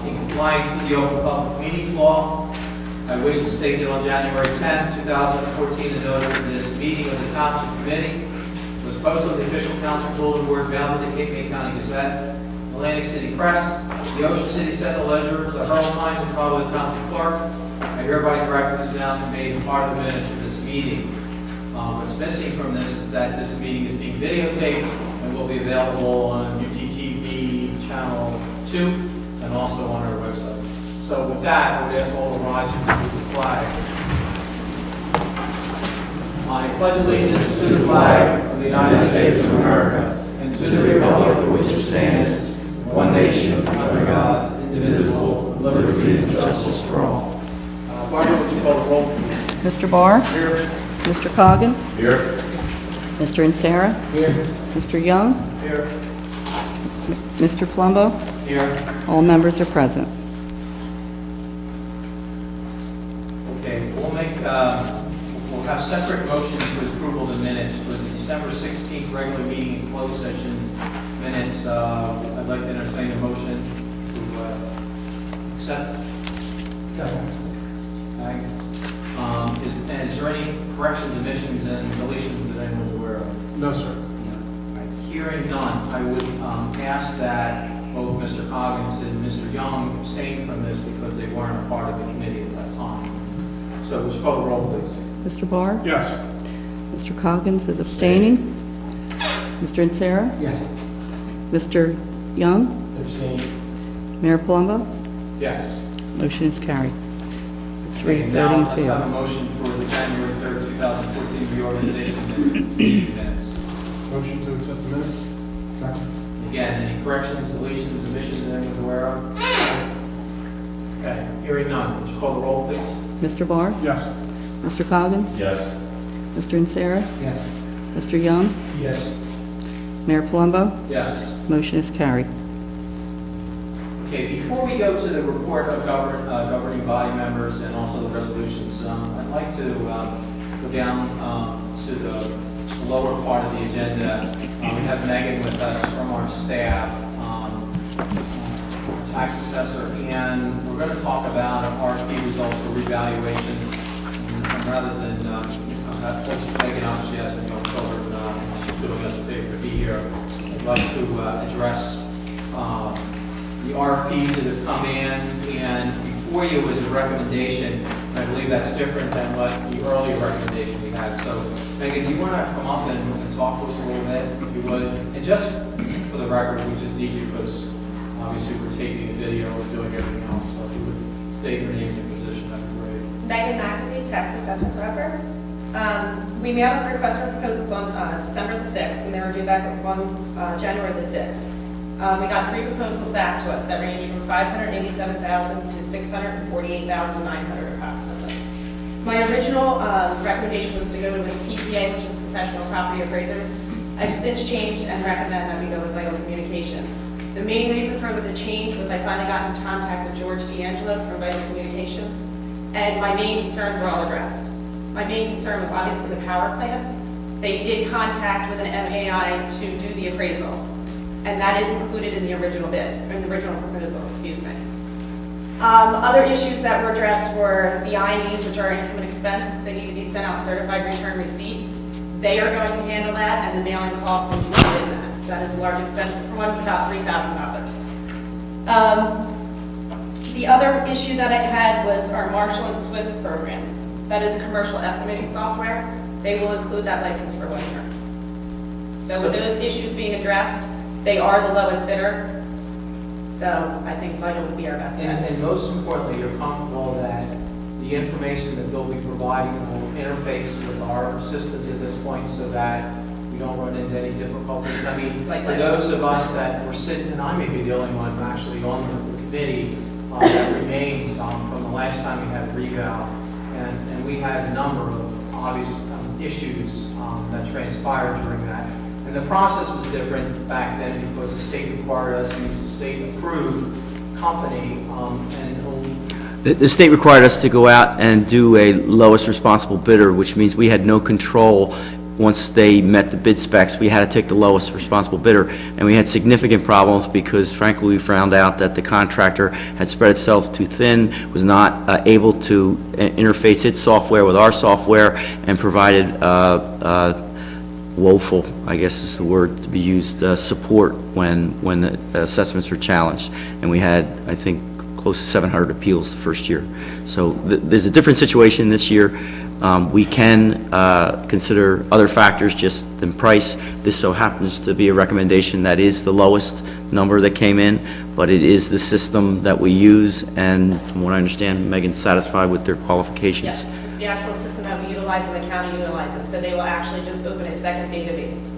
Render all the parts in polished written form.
In compliance with the Open Public Meetings Law, I wish to state that on January 10, 2014, the notice of this meeting of the Township Committee was posted on the official Township Bulletin Board bound in the Cape May County Gazette, Atlantic City Press, the Ocean City Sentinel Ledger, the Herald Times, and probably the Township Clerk. I hereby direct this announcement made a part of the minutes of this meeting. What's missing from this is that this meeting is being videotaped and will be available on UTTV Channel 2 and also on our website. So with that, I would ask all to rise and salute the flag. I pledge allegiance to the flag of the United States of America and to the republic for which it stands, one nation, under God, indivisible, with liberty and justice for all. Barbara, would you call the roll, please? Mr. Barr? Here. Mr. Coggins? Here. Mr. Insera? Here. Mr. Young? Here. Mr. Palumbo? Here. All members are present. Okay, we'll have separate motions for approval of the minutes for the December 16th regular meeting and closed session minutes. I'd like to entertain a motion to accept. Second. Okay. Is there any corrections, omissions, and deletions that anyone's aware of? No, sir. Hearing none, I would ask that both Mr. Coggins and Mr. Young abstain from this because they weren't a part of the committee at that time. So would you call the roll, please? Mr. Barr? Yes. Mr. Coggins is abstaining. Mr. Insera? Yes. Mr. Young? Abstain. Mayor Palumbo? Yes. Motion is carried. Okay, 3 now voting let's have a favor. motion for the January 3rd, 2014 reorganization minutes. Motion to accept the minutes? Second. Again, any corrections, deletions, omissions that anyone's aware of? Okay, hearing none, would you call the roll, please? Mr. Barr? Yes. Mr. Coggins? Yes. Mr. Insera? Yes. Mr. Young? Yes. Mayor Palumbo? Yes. Motion is carried. Okay, before we go to the report of governing body members and also the resolutions, I'd like to go down to the lower part of the agenda. We have Megan with us from our staff, our tax assessor, and we're going to talk about RFP results for revaluation. And rather than have Megan on, she has to go forward. She's doing us a favor to be here. I'd like to address the RFPs that have come in, and before you is a recommendation. I believe that's different than what the earlier recommendation we had. So, Megan, do you want to come up and talk to us a little bit, if you would? And just for the record, we just need you because obviously we're taking a video, we're doing everything else. So if you would state your name and your position, that'd be great. Megan McAfee, tax assessor forever. We mailed the request for proposals on December the 6th, and they were due back on January the 6th. We got 3 proposals back to us that range from $587,000 to $648,900 approximately. My original recommendation was to go with PPA, which is Professional Property Appraisers. I've since changed and recommend that we go with Vital Communications. The main reason for the change was I finally got in contact with George D'Angelo from Vital Communications, and my main concerns were all addressed. My main concern was obviously the power plant. They did contact with an MAI to do the appraisal, and that is included in the original bid, in the original proposal, excuse me. Other issues that were addressed were the INEs, which are income and expense. They need to be sent out certified return receipt. They are going to handle that, and the mailing costs included in that. That is a large expense. For one, it's about $3,000. The other issue that I had was our Marshall and Swift program. That is a commercial estimating software. They will include that license for 1 year. So with those issues being addressed, they are the lowest bidder. So I think Vital would be our best bet. And most importantly, you're comfortable that the information that they'll be providing will interface with our systems at this point so that we don't run into any difficulties. I mean, for those of us that were sitting, and I may be the only one actually on the committee that remains from the last time we had reval, and we had a number of obvious issues that transpired during that. And the process was different back then because the state required us to use a state-approved company, The state required us to go out and do a lowest responsible bidder, which means we had no control once they met the bid specs, we had to take the lowest responsible bidder, and we had significant problems because frankly, we found out that the contractor had spread itself too thin, was not able to interface its software with our software, and provided woeful, I guess is the word to be used, support when the assessments were challenged. And we had, I think, close to 700 appeals the first year. So there's a different situation this year. We can consider other factors just than price. This so happens to be a recommendation that is the lowest number that came in, but it is the system that we use, and from what I understand, Megan's satisfied with their qualifications. Yes, it's the actual system that we utilize and the county utilizes, so they will actually just open a second database.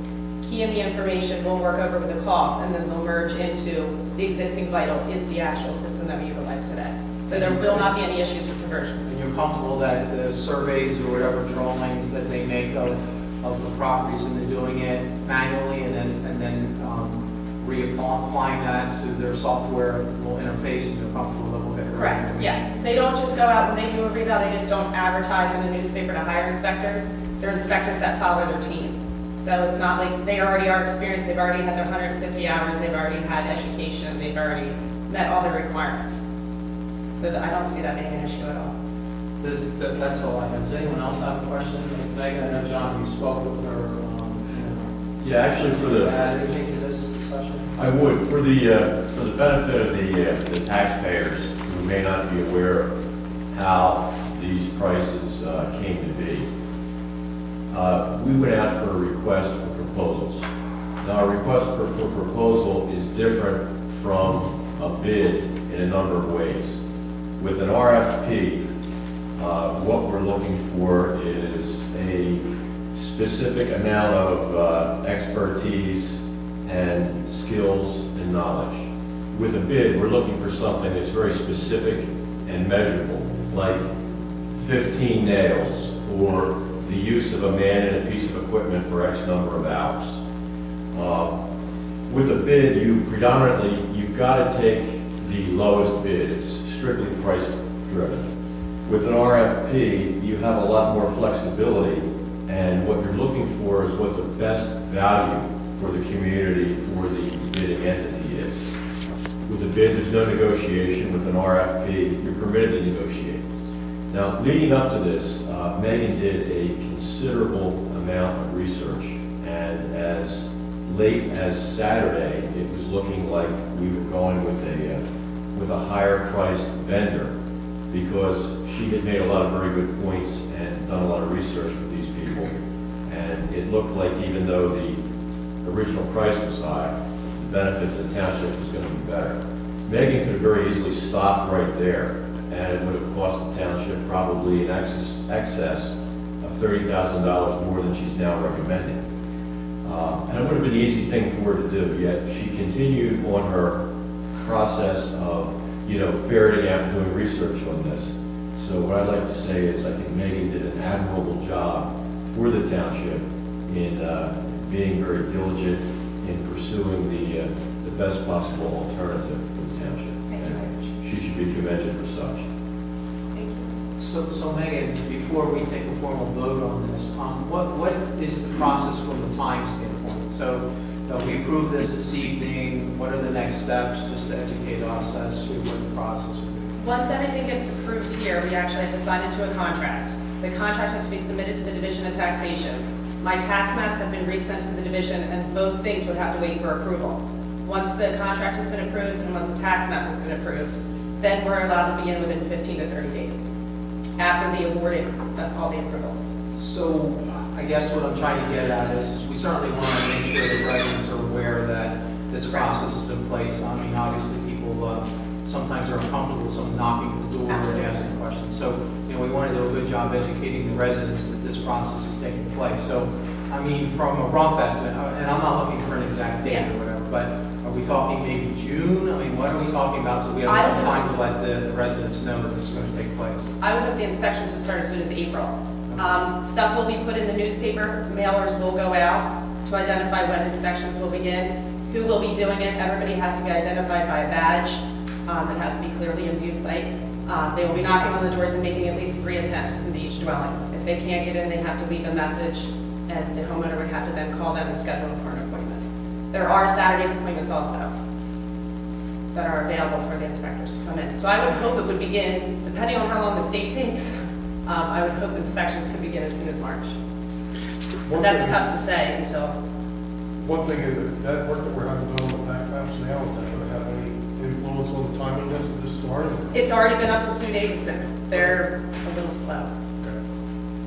Key in the information, we'll work over with the cost, and then they'll merge into the existing Vital is the actual system that we utilize today. So there will not be any issues with conversions. And you're comfortable that the surveys or whatever drawings that they make of the properties, and they're doing it manually and then reapplying that to their software little interface, and you're comfortable that we'll get the right Correct, information? yes. They don't just go out when they do a reval, they just don't advertise in the newspaper to hire inspectors. They're inspectors that follow their team. So it's not like they already are experienced, they've already had their 150 hours, they've already had education, they've already met all the requirements. So I don't see that being an issue at all. That's all I have. Does anyone else have a question? Megan, I know John, you spoke with her. Yeah, actually for the, Add anything to this discussion? I would, for the benefit of the taxpayers who may not be aware of how these prices came to be, we went out for a request for proposals. Now, a request for proposal is different from a bid in a number of ways. With an RFP, what we're looking for is a specific amount of expertise and skills and knowledge. With a bid, we're looking for something that's very specific and measurable, like 15 nails, or the use of a man in a piece of equipment for X number of hours. With a bid, you've got to take the lowest bid. It's strictly price driven. With an RFP, you have a lot more flexibility, and what you're looking for is what the best value for the community or the bidding entity is. With a bid, there's no negotiation. With an RFP, you're permitted to negotiate. Now, leading up to this, Megan did a considerable amount of research, and as late as Saturday, it was looking like we were going with a higher priced vendor, because she had made a lot of very good points and done a lot of research with these people. And it looked like even though the original price was high, the benefit to the township was going to be better. Megan could have very easily stopped right there, and it would have cost the township probably in excess of $30,000 more than she's now recommending. And it would have been an easy thing for her to do, yet she continued on her process of, ferreting out and doing research on this. So what I'd like to say is I think Megan did an admirable job for the township in being very diligent in pursuing the best possible alternative for the township. Thank you very much. And she should be commended for such. Thank you. So Megan, before we take a formal vote on this, what is the process from the time standpoint? So we approve this evening. What are the next steps, just to educate us as to what the process would be? Once everything gets approved here, we actually have to sign into a contract. The contract has to be submitted to the Division of Taxation. My tax maps have been resent to the division, and both things would have to wait for approval. Once the contract has been approved and once the tax map has been approved, then we're allowed to begin within 15 to 30 days after the awarding of all the approvals. So I guess what I'm trying to get at is we certainly want to make sure that residents are aware that this process is in place. I mean, obviously, people sometimes are uncomfortable with someone knocking at the door Absolutely. and asking questions. So, we want to do a good job educating the residents that this process is taking place. So, I mean, from a rough estimate, and I'm not looking for an exact date or whatever, but are we talking maybe June? I mean, what are we talking about so we have I enough don't time know. to let the residents know that this is going to take place? I would hope the inspections would start as soon as April. Stuff will be put in the newspaper, mailers will go out to identify when inspections will begin, who will be doing it. Everybody has to be identified by a badge. It has to be clearly in view sight. They will be knocking on the doors and making at least 3 attempts into each dwelling. If they can't get in, they have to leave a message, and the homeowner would have to then call them and schedule for an appointment. There are Saturdays appointments also that are available for the inspectors to come in. So I would hope it would begin, depending on how long the state takes, I would hope inspections could begin as soon as March. But that's tough to say until, One thing is that work that we're having done with tax maps now, is that going to have any influence on the timeliness of this start? it's already been up to Sue Davidson. They're a little slow.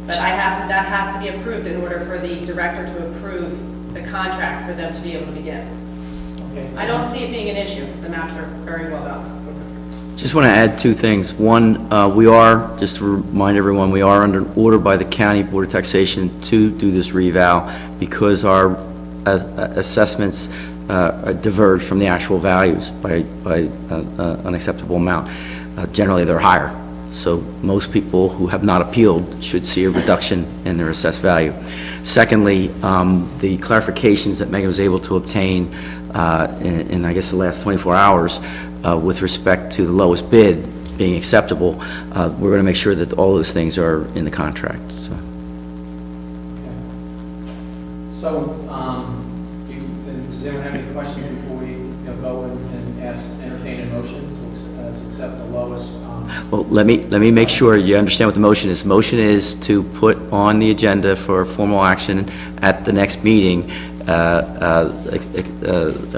But that has to be approved in order for the director to approve the contract for them to be able to begin. Okay. I don't see it being an issue because the maps are very well done. Just want to add two things. One, we are, just to remind everyone, we are under order by the County Board of Taxation to do this reval because our assessments diverge from the actual values by an acceptable amount. Generally, they're higher. So most people who have not appealed should see a reduction in their assessed value. Secondly, the clarifications that Megan was able to obtain in I guess, the last 24 hours with respect to the lowest bid being acceptable, we're going to make sure that all those things are in the contract. So. So, does anyone have any questions before we go and entertain a motion to accept the lowest? Well, let me make sure you understand what the motion is. The motion is to put on the agenda for formal action at the next meeting a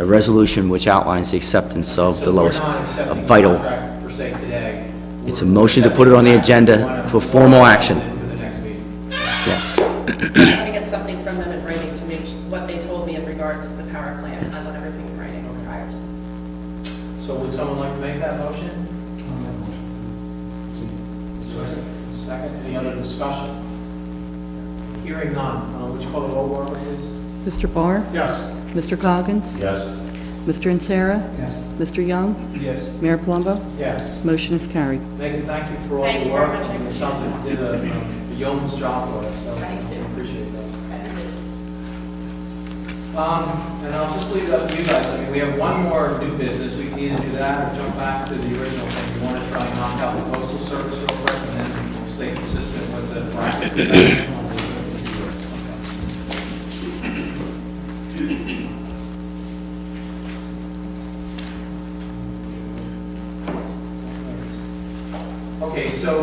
resolution which outlines the acceptance of the lowest, So we're not accepting the vital. contract per se today. It's a motion to put it on the agenda for formal action. For the next meeting. Yes. I'm going to get something from them in writing to make what they told me in regards to the power plant. I want everything in writing prior to. So would someone like to make that motion? Is there a second? Any other discussion? Hearing none. Would you call the roll, Barbara, please? Mr. Barr? Yes. Mr. Coggins? Yes. Mr. Ansara? Yes. Mr. Young? Yes. Mayor Palumbo? Yes. Motion is carried. Megan, thank you for all Thank your you work. very much. I It appreciate sounds like you did a yeoman's job for us, so Thank you. I appreciate that. And I'll just leave it up to you guys. I mean, we have one more new business. We can either do that or jump back to the original thing. You want to try and knock out the postal service real quick and then we'll stay consistent with the practice. Okay, so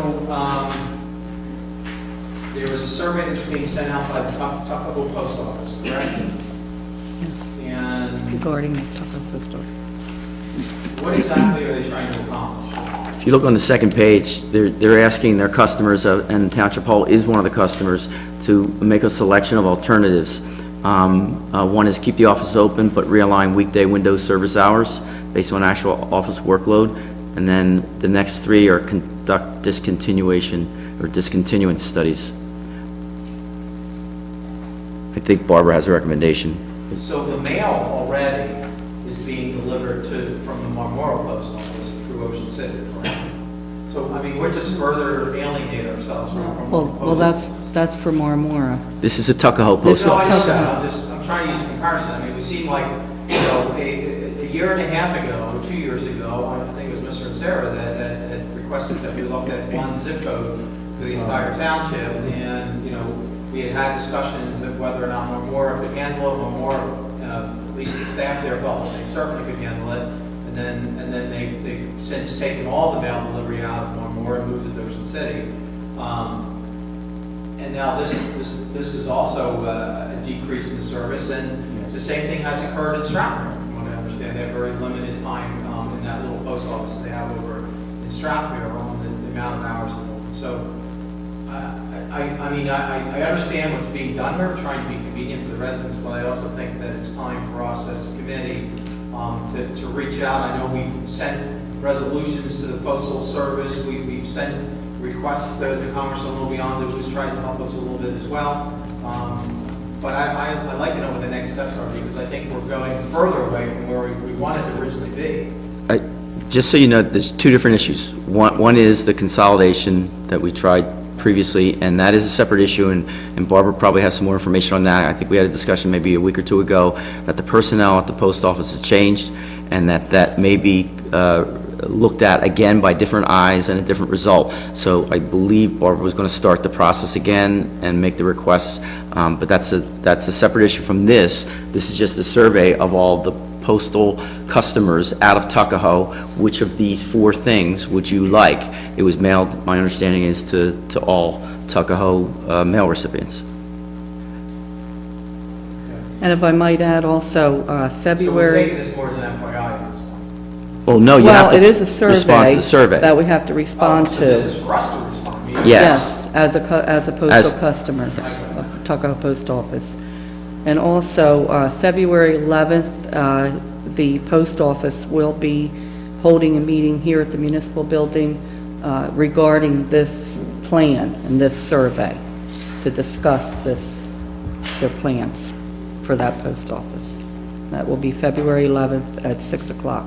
there was a survey that's being sent out by the Tuckable Post Office, correct? Yes. And Regarding the Tuckahoe Post Office. what exactly are they trying to accomplish? If you look on the second page, they're asking their customers, and Township Hall is one of the customers, to make a selection of alternatives. One is keep the office open, but realign weekday window service hours based on actual office workload. And then the next three are conduct discontinuation or discontinuance studies. I think Barbara has a recommendation. So the mail already is being delivered from the Marlboro Post Office through Ocean City, correct? So, I mean, we're just further alienating ourselves from Well, that's for Marmora. This is a Tuckahoe This Post is No, I Office. know that. I'm trying to use a comparison. I mean, we seem like, a year and a half ago, 2 years ago, I think it was Mr. Ansara that had requested that we looked at one zip code for the entire township, and, we had discussions of whether or not Marmora could handle it, Marmora, at least the staff there felt that they certainly could handle it, and then they've since taken all the mail delivery out of Marmora and moved it to Ocean City. And now this is also a decrease in the service, and the same thing has occurred in Stratford, from what I understand. They have very limited time in that little post office that they have over in Stratford on the amount of hours they're open. So, I mean, I understand what's being done here, trying to be convenient for the residents, but I also think that it's time for us as a committee to reach out. I know we've sent resolutions to the Postal Service, we've sent requests to Commerce a little beyond, who's trying to help us a little bit as well. But I'd like to know what the next steps are, because I think we're going further away from where we wanted to originally be. Just so you know, there's two different issues. One is the consolidation that we tried previously, and that is a separate issue, and Barbara probably has some more information on that. I think we had a discussion maybe a week or two ago that the personnel at the post office has changed, and that may be looked at again by different eyes and a different result. So I believe Barbara was going to start the process again and make the requests, but that's a separate issue from this. This is just a survey of all the postal customers out of Tuckahoe. Which of these 4 things would you like? It was mailed, my understanding is, to all Tuckahoe mail recipients. And if I might add also, So we're February, taking this more as an FYI at this point. Well, no, you have well, to it is a respond to the survey. that we have to respond So this to. is for us to respond. Yes. Yes, as a As- postal customer of the Tuckahoe Post Office. And also, February 11th, the post office will be holding a meeting here at the municipal building regarding this plan and this survey to discuss their plans for that post office. That will be February 11th at 6 o'clock.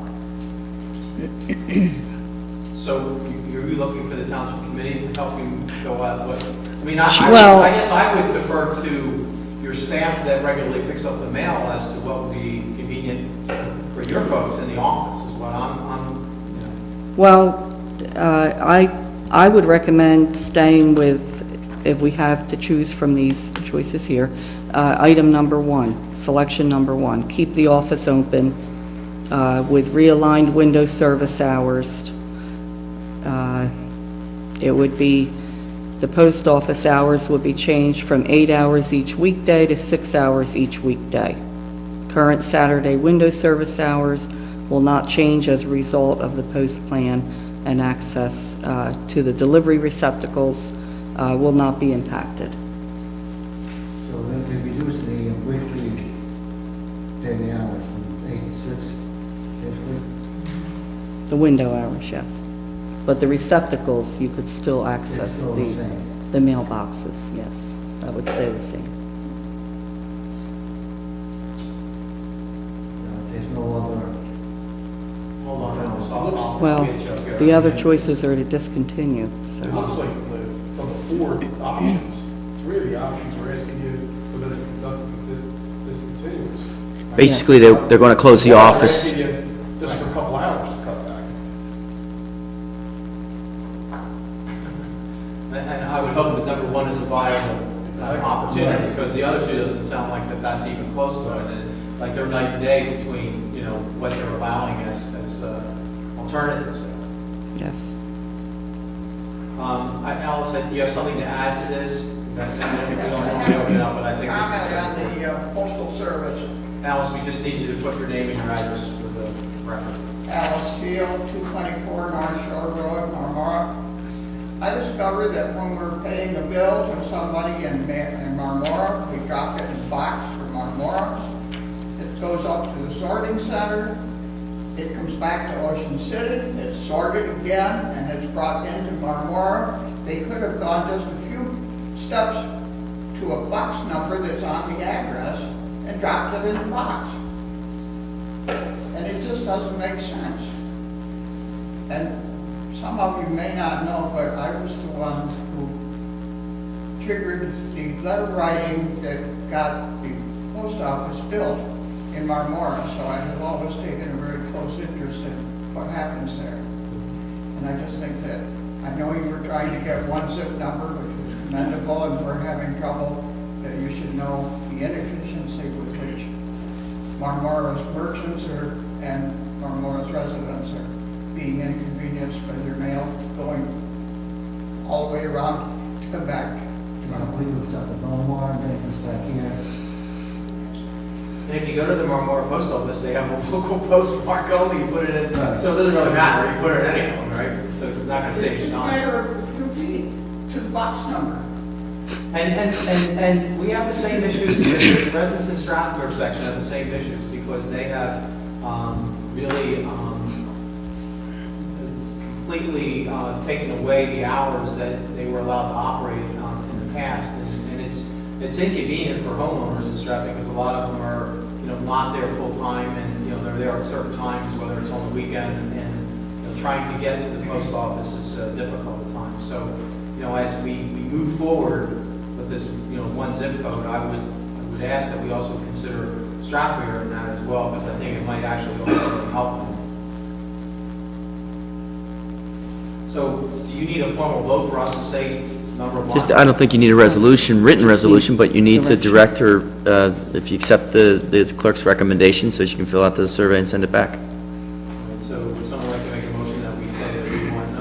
So you're looking for the township committee to help you go out, what, I mean, Well- I guess I would defer to your staff that regularly picks up the mail as to what would be convenient for your folks in the office, is what I'm, you know. Well, I would recommend staying with, if we have to choose from these choices here, item number 1, selection number 1, keep the office open with realigned window service hours. It would be, the post office hours would be changed from 8 hours each weekday to 6 hours each weekday. Current Saturday window service hours will not change as a result of the post plan, and access to the delivery receptacles will not be impacted. So then they reduce the weekly daily hours from 8 to 6, basically. The window hours, yes. But the receptacles, you could still It's access still the same. the mailboxes, yes. That would stay the same. There's no other, Hold on, I'll Well, get you up here. the other choices are to discontinue, It so. looks like from the 4 options, 3 of the options are asking you for them to conduct discontinuance. Basically, they're going to close the They're office. asking you just for a couple hours to cut back. And I would hope that number 1 is a viable opportunity, because the other 2 doesn't sound like that's even close to it. And like they're night and day between, you know, what they're allowing as alternatives there. Yes. Alice, do you have something to add to this? We don't normally open it up, but I think Comment this on the postal service. is, Alice, we just need you to put your name and your address for the record. Alice Field, 224 North Shore Road, Marmora. I discovered that when we're paying a bill to somebody in Marmora, we drop it in a box for Marmora. It goes up to the sorting center. It comes back to Ocean City. It's sorted again, and it's brought into Marmora. They could have gone just a few steps to a box number that's on the address and dropped it in the box. And it just doesn't make sense. And some of you may not know, but I was the one who triggered the letter writing that got the post office built in Marmora, so I have always taken a very close interest in what happens there. And I just think that, I know you were trying to get one zip number, which was commendable, and we're having trouble, that you should know the inefficiency with which Marmora's merchants and Marmora's residents are being inconvenienced by their mail going all the way around to come back. I believe it's at the Belmar, and then it's back here. And if you go to the Marmora Post Office, they have a local postmark only, you put it in, Right. so it doesn't really matter, you put it in any of them, right? So it's not gonna save you It's a time. matter of a few feet to the box number. And we have the same issues, the residents in Stratford section have the same issues, because they have really completely taken away the hours that they were allowed to operate in the past. And it's inconvenient for homeowners in Stratford, because a lot of them are, you know, not there full-time, and, you know, they're there at certain times, whether it's on the weekend, and you know, trying to get to the post office is difficult at times. So, you know, as we move forward with this, you know, one zip code, I would ask that we also consider Stratford in that as well, because I think it might actually ultimately help them. So do you need a formal vote for us to say number one? Just, I don't think you need a resolution, written resolution, but you need to direct her, if you accept the clerk's recommendation, so she can fill out the survey and send it back. So would someone like to make a motion that we say that we want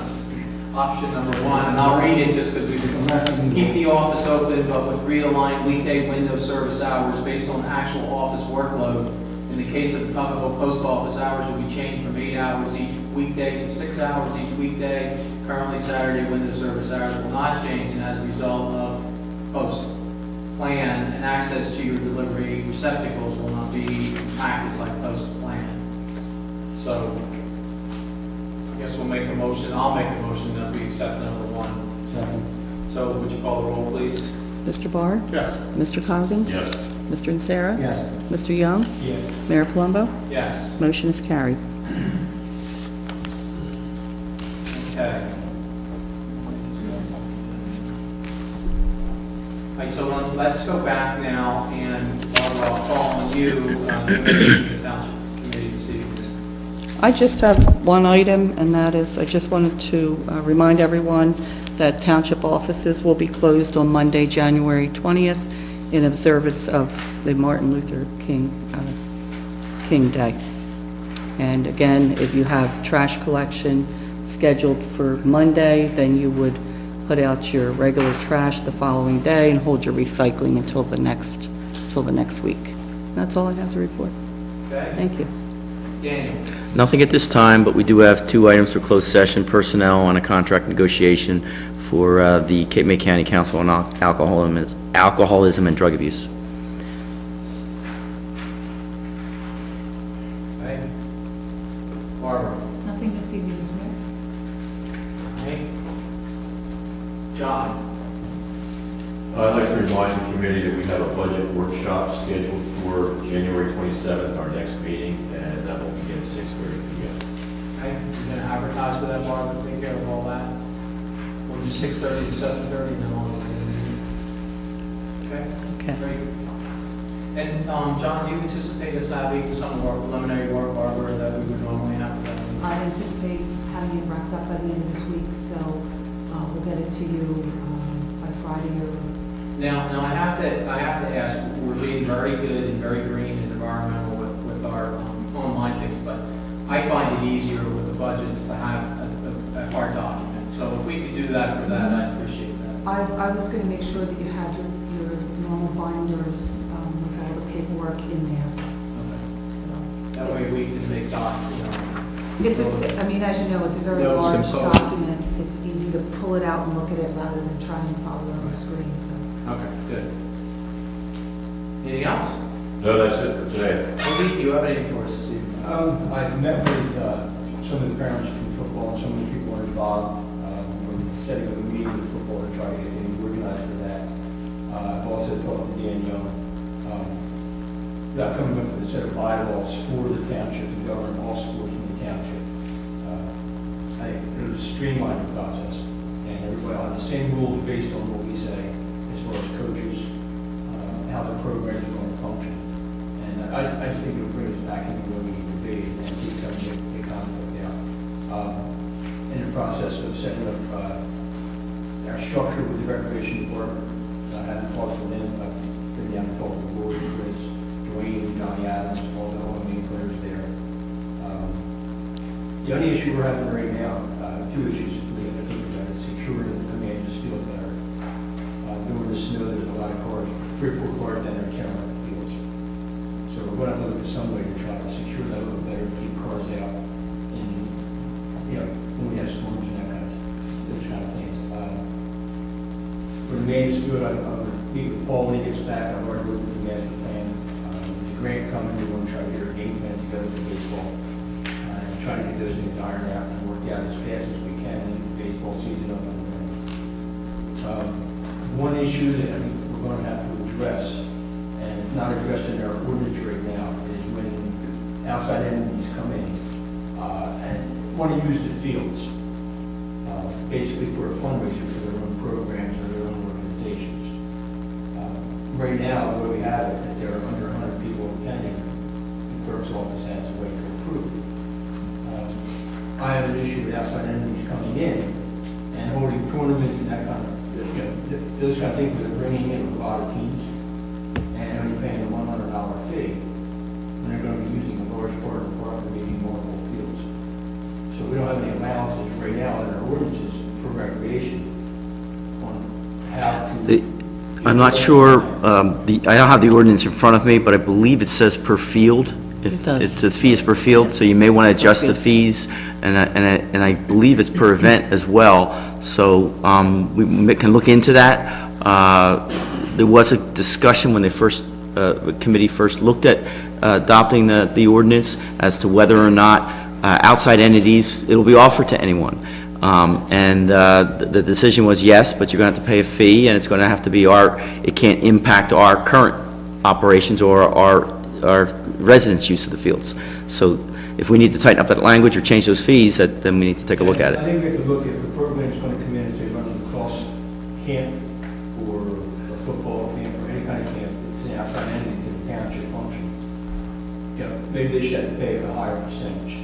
option number one, and I'll read it just because we can keep the office open, but with realigned weekday window service hours based on actual office workload. In the case of the Tuckahoe Post Office, hours will be changed from 8 hours each weekday to 6 hours each weekday. Currently, Saturday window service hours will not change, and as a result of post plan and access to your delivery receptacles will not be impacted like post plan. So I guess we'll make a motion, I'll make a motion that we accept number one. Second. So would you call the roll, please? Mr. Barr? Yes. Mr. Coggins? Yes. Mr. Nacera? Yes. Mr. Young? Yes. Mayor Palumbo? Yes. Motion is carried. Okay. All right, so let's go back now, and Barbara, I'll call on you, the Township Committee this evening. I just have one item, and that is, I just wanted to remind everyone that township offices will be closed on Monday, January 20th, in observance of the Martin Luther King Day. And again, if you have trash collection scheduled for Monday, then you would put out your regular trash the following day and hold your recycling until the next week. That's all I have to report. Okay? Thank you. Daniel? Nothing at this time, but we do have 2 items for closed session, personnel on a contract negotiation for the Cape May County Council on Alcoholism and Drug Abuse. Okay. Barbara? Nothing this evening, Mr. Mayor. Okay. John? I'd like to remind the committee that we have a budget workshop scheduled for January 27th, our next meeting, and that will begin at 6:30 p.m. Okay, you're gonna advertise for that, Barbara, take care of all that? We'll do 6:30 to 7:30, and then on the meeting. Okay? Okay. Great. And, John, do you anticipate us having some of our preliminary work, Barbara, that we would normally have for that meeting? I anticipate having it wrapped up by the end of this week, so we'll get it to you by Friday or... Now, I have to ask, we're being very good and very green and environmental with our online things, but I find it easier with the budgets to have a hard document. So if we could do that for that, I'd appreciate that. I was going to make sure that you had your normal binders with all the paperwork in there, Okay. so... That way we can make It's I mean, as you know, it's a very Notes and large posts. document. It's easy to pull it out and look at it rather than try and follow it on the screen, so... Okay, good. Anything else? No, that's it for today. Lee, do you have anything for us this evening? I met with some of the parents from football, and some of the people are involved. We're setting up a meeting with football to try to get things organized for that. I've also talked to Dan Young about coming up with a set of bylaws for the township to govern all sports in the township. I think there's a streamlined process, and everybody will have the same rules based on what we say, as far as coaches, how the programs are going to function. And I just think it'll bring us back into where we need to be and keep some of the conflict out. In the process of setting up our structure with the recreation department, I haven't talked to them, but been down and talked to the board, Chris, Dwayne, Johnny Adams, all the main players there. The only issue we're having right now, 2 issues really, I think about is securing the command to steal better. During the snow, there's a lot of cars, 3 or 4 cars down there carrying fields. So we're going to look at some way to try to secure that a little better, keep cars out, and, when we have storms and that kind of, those kind of things. For the man to do it, I'm going to meet with Paul when he gets back. I've already looked at the master plan. The grant coming, we want to try to get our game plans together for baseball. And try to get those things ironed out and worked out as fast as we can in baseball season up and running. One issue that I think we're going to have to address, and it's not addressed in our ordinance right now, is when outside entities come in and want to use the fields, basically for a fundraiser for their own programs or their own organizations. Right now, the way we have it, if there are under 100 people attending, the clerk's office has a way to approve. I have an issue with outside entities coming in just got to think they're bringing in a lot of teams and only paying a $100 fee. And they're going to be using a large part of the park for maybe multiple fields. So we don't have any allowances right now in our ordinances for recreation on how to. I'm not sure, I don't have the ordinance in front of me, but I believe it says per field. It does. The fee is per field, so you may want to adjust the fees, and I believe it's per event as well, so we can look into that. There was a discussion when the committee first looked at adopting the ordinance as to whether or not outside entities, it'll be offered to anyone. And the decision was yes, but you're going to have to pay a fee, and it's going to have to be it can't impact our current operations or our residents' use of the fields. So if we need to tighten up that language or change those fees, then we need to take a look at I it. think we have to look at the program's going to come in and say running a cross camp or a football camp or any kind of camp, it's an outside entity to the township function. You know, maybe they should have to pay a higher percentage.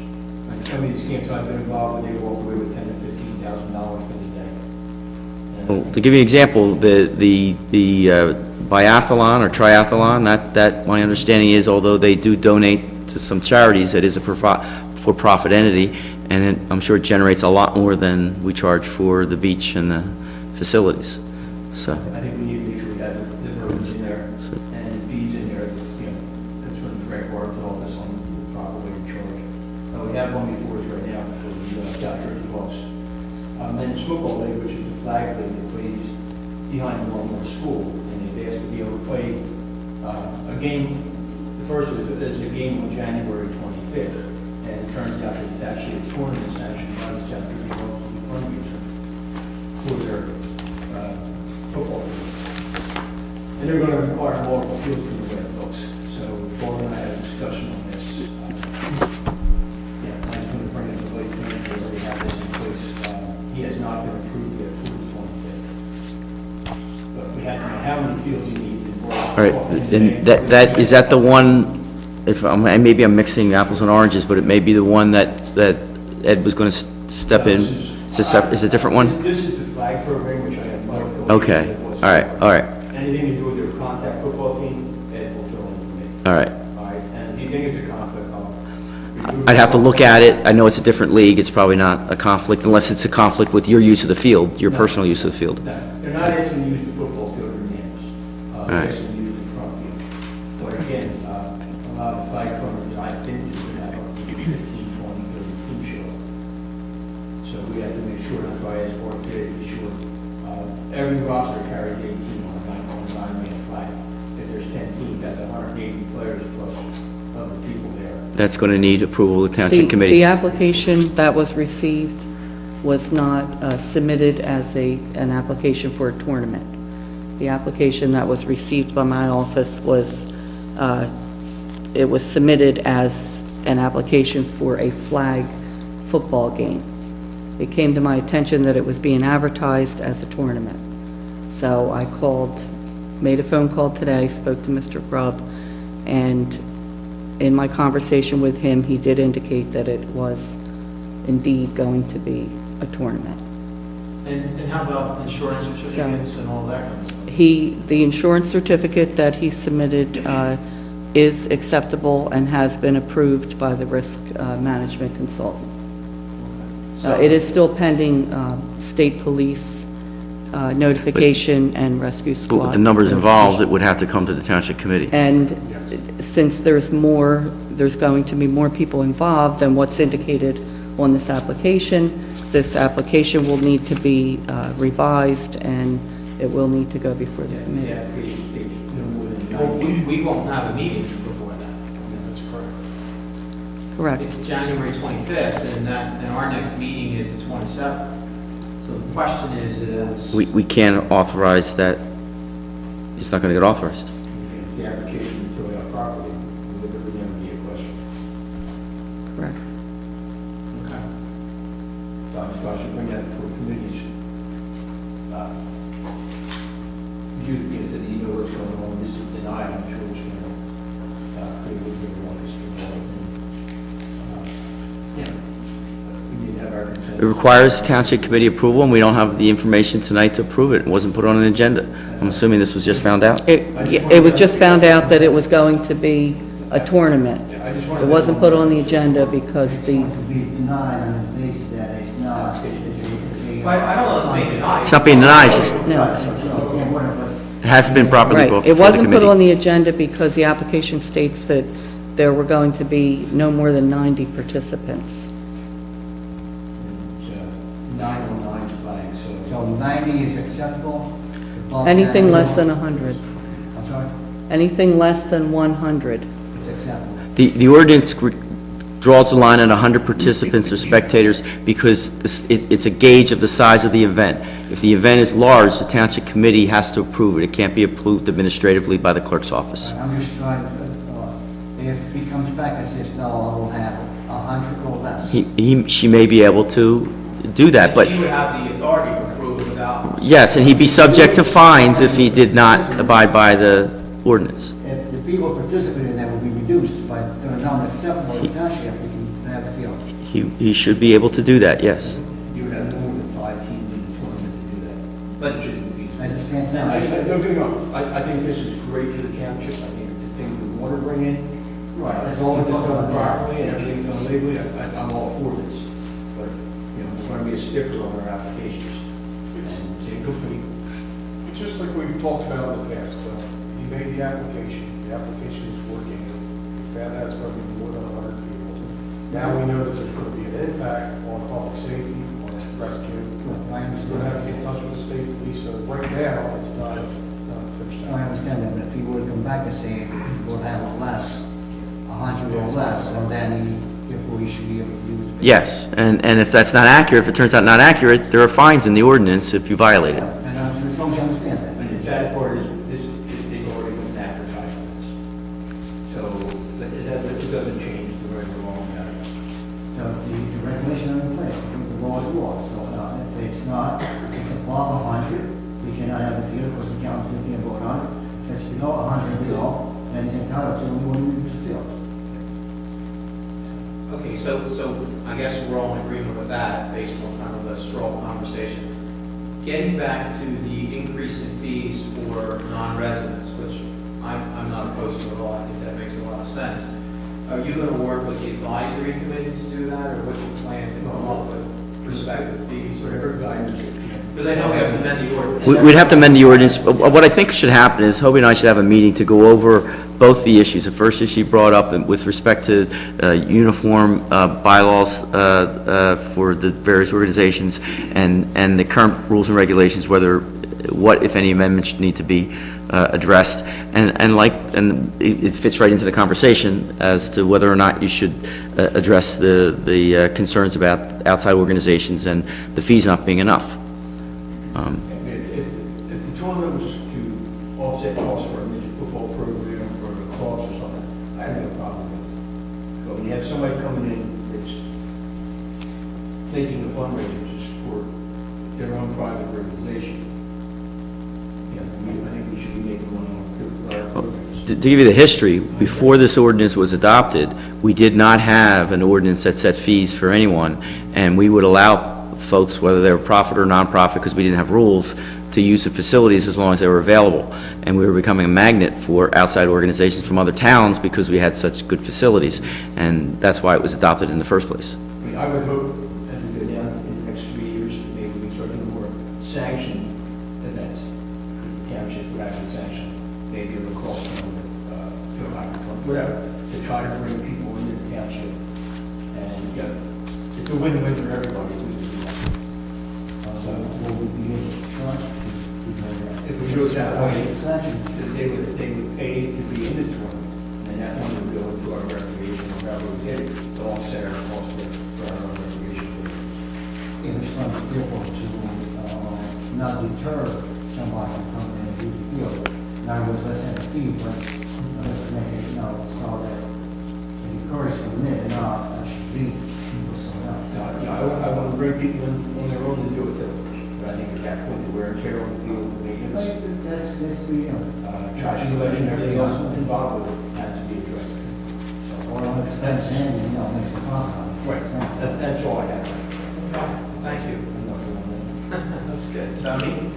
Like some of these camps I've been involved with, they walk away with $10,000 to $15,000 for the day. Well, to give you an example, the biathlon or triathlon, that my understanding is, although they do donate to some charities, it is a for-profit entity, and I'm sure it generates a lot more than we charge for the beach and the facilities. So, I think we need to make sure we have the verbiage in there and fees in there, you know, that's when the direct bar to all this on the proper way to charge. We have one before us right now for the South Jersey Hawks. Men's football league, which is the flag league that plays behind Normal School, and they've asked to be able to play a game. The first is a game on January 25th, and it turns out that it's actually a tournament sanctioned by the South Jersey Hawks to be fundraiser for their football league. And they're going to require multiple fields from the Red Books. So Paul and I had a discussion on this. Yeah, I'm going to bring it to the late committee. We already have this in place. He has not been approved yet for the 25th. But we have to know how many fields you need to. all right, and is that the one, maybe I'm mixing apples and oranges, but it may be the one that Ed was going to step in? Is a different one? This is the flag program, which I have no affiliation Okay, with all right, Anything to do with your contact football team, Ed will fill in for me. all right. All right, and if you think it's a conflict, I'll. I'd have to look at it. I know it's a different league. It's probably not a conflict unless it's a conflict with your use of the field, your personal use of the field. No, they're not asking you to use the football field or names. They're right. asking you to use the front field. But again, a lot of the flag tournaments that I've been to have up to 15, 20, 30 team show. So we have to make sure, that's why I asked Mark today, to be sure. Every roster carries 18 on a nine-man flag. If there's 10 teams, that's 180 players plus other people there. That's going to need approval of the Township The Committee. application that was received was not submitted as an application for a tournament. The application that was received by my office was, it was submitted as an application for a flag football game. It came to my attention that it was being advertised as a tournament. So I made a phone call today, spoke to Mr. Grubb, and in my conversation with him, he did indicate that it was indeed going to be a tournament. And how about insurance certificates and all that kind of stuff? The insurance certificate that he submitted is acceptable and has been approved by the risk management consultant. It is still pending state police notification and rescue But squad. with the numbers involved, it would have to come to the Township Committee. And since there's going to be more people involved than what's indicated on this application will need to be revised, and it will need to go before the The committee. application states no more than Well, 90. we won't have a meeting before that. That's correct. Correct. It's January 25th, and our next meeting is the 27th. So the question is, We can't authorize that. It's not going to get authorized. If the application is filled out properly, would there never be a question? Correct. okay. So I should bring that for committees. You, because you know what's going on, this is denied, I'm sure it's going to create a little bit of one. Yeah. We need to have our consensus. It requires township committee approval, and we don't have the information tonight to approve it. It wasn't put on an agenda. I'm assuming this was just found out? It was just found out that it was going to be a tournament. I just wanted It to- wasn't put on the agenda because It's the, going to be denied on the basis that it's not, it's a... I don't know if it's being denied. It's not being denied, it's just, no. it hasn't been properly Right, brought it before the wasn't put on committee. the agenda because the application states that there were going to be no more than 90 participants. It's 909 flag, so. So 90 is acceptable? Above Anything that, less than 100. I'm sorry? Anything less than 100. It's acceptable. The ordinance draws the line at 100 participants or spectators because it's a gauge of the size of the event. If the event is large, the township committee has to approve it. It can't be approved administratively by the clerk's office. I'm just trying to, if he comes back and says, no, I will have 100 or less. She may be able to do that, but She would have the authority to approve it without. yes, and he'd be subject to fines if he did not abide by the ordinance. If the people participating in that will be reduced by the amount acceptable in the township, we can have the field. He should be able to do that, yes. You would have more than 5 teams in the tournament to do that. But- Which isn't feasible. As it stands now. Don't get me wrong, I think this is great for the township, I think it's a thing we want to bring in. Right, As that's long as it's what done I'm properly and everything's done legally, I'm all for this. But, there's going to be a sticker on our applications. It's incomplete. It's just like we've talked about in the past. You made the application is working. We found out it's going to be more than 100 people. Now we know that there's going to be an impact on public safety, on rescue. I We're going to have to get in touch with the state police. So right now, it's not finished I out. understand that, but if he were to come back and say, we'll have less, 100 or less, and then therefore he should be able to use. Yes, and if that's not accurate, if it turns out not accurate, there are fines in the ordinance if you violate it. And as long as he understands that. And the sad part is, they've already been advertised for this. So, it doesn't change the right or wrong about it. So the regulation are in place, the law is law, so if it's not, if it's above 100, we cannot have the field because the council can't vote on it. If it's below 100 below, then he's entitled to, we wouldn't use the field. Okay, so I guess we're all in agreement with that based on kind of the straw conversation. Getting back to the increase in fees for non-residents, which I'm not opposed to at all, I think that makes a lot of sense. Are you going to work with the advisory committee to do that, or what's your plan to come up with prospective fees? Whatever guidance. Because I know we have to amend the ordinance. We'd have to amend the ordinance. What I think should happen is Hobie and I should have a meeting to go over both the issues. The first issue you brought up with respect to uniform bylaws for the various organizations and the current rules and regulations, what, if any, amendments need to be addressed. And it fits right into the conversation as to whether or not you should address the concerns about outside organizations and the fees not being enough. If the tournament was to offset costs for a midget football program or a cost or something, I have no problem with it. But when you have somebody coming in that's making a fundraiser to support their own private organization, I think we should be making money on our programs. To give you the history, before this ordinance was adopted, we did not have an ordinance that set fees for anyone, and we would allow folks, whether they were profit or nonprofit, because we didn't have rules, to use the facilities as long as they were available. And we were becoming a magnet for outside organizations from other towns because we had such good facilities, and that's why it was adopted in the first place. I mean, I would hope as we go down in the next 3 years, maybe we start doing more sanctioned events. The township would actually sanction, maybe a lacrosse tournament, field hockey tournament, whatever, to try to bring people into the township. And it's a win-win for everybody if we can do that. So will we be able to charge? If we do it that way, Sanction. they would pay to be in the tournament, and that money would go into our recreation, or wherever we get it, to offset our costs for our own recreation. Yeah, we just want to be able to not deter somebody from coming in and do the field. In other words, let's have a fee, but let's make it, so that it encourages them to not actually leave people somewhere else. I want to bring people in on their own to do it too. But I think at that point, the wear and tear on the field, the maintenance, That's the, trash collection, everything else involved with it has to be addressed. or expense and, makes it profit. Right, that's all I have. Okay, thank you. That's good. Tony?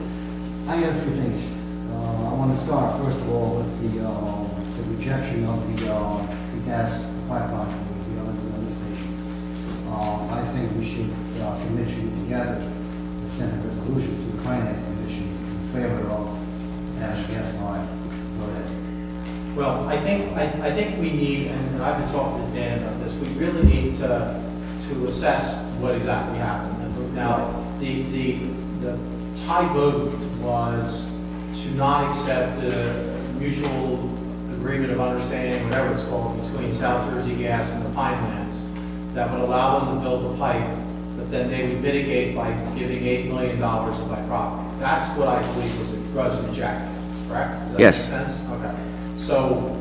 I have a few things. I want to start, first of all, with the rejection of the gas pipeline for the station. I think we should commission together to send a resolution to the Finance Commission in favor of that gas line. Go ahead. Well, I think we need, and I've been talking to Dan about this, we really need to assess what exactly happened. Now, the tie vote was to not accept the mutual agreement of understanding, whatever it's called, between South Jersey Gas and the Pinelands that would allow them to build the pipe, but then they would mitigate by giving $8 million to buy property. That's what I believe was rejected, correct? Does that Yes. make sense? Okay. So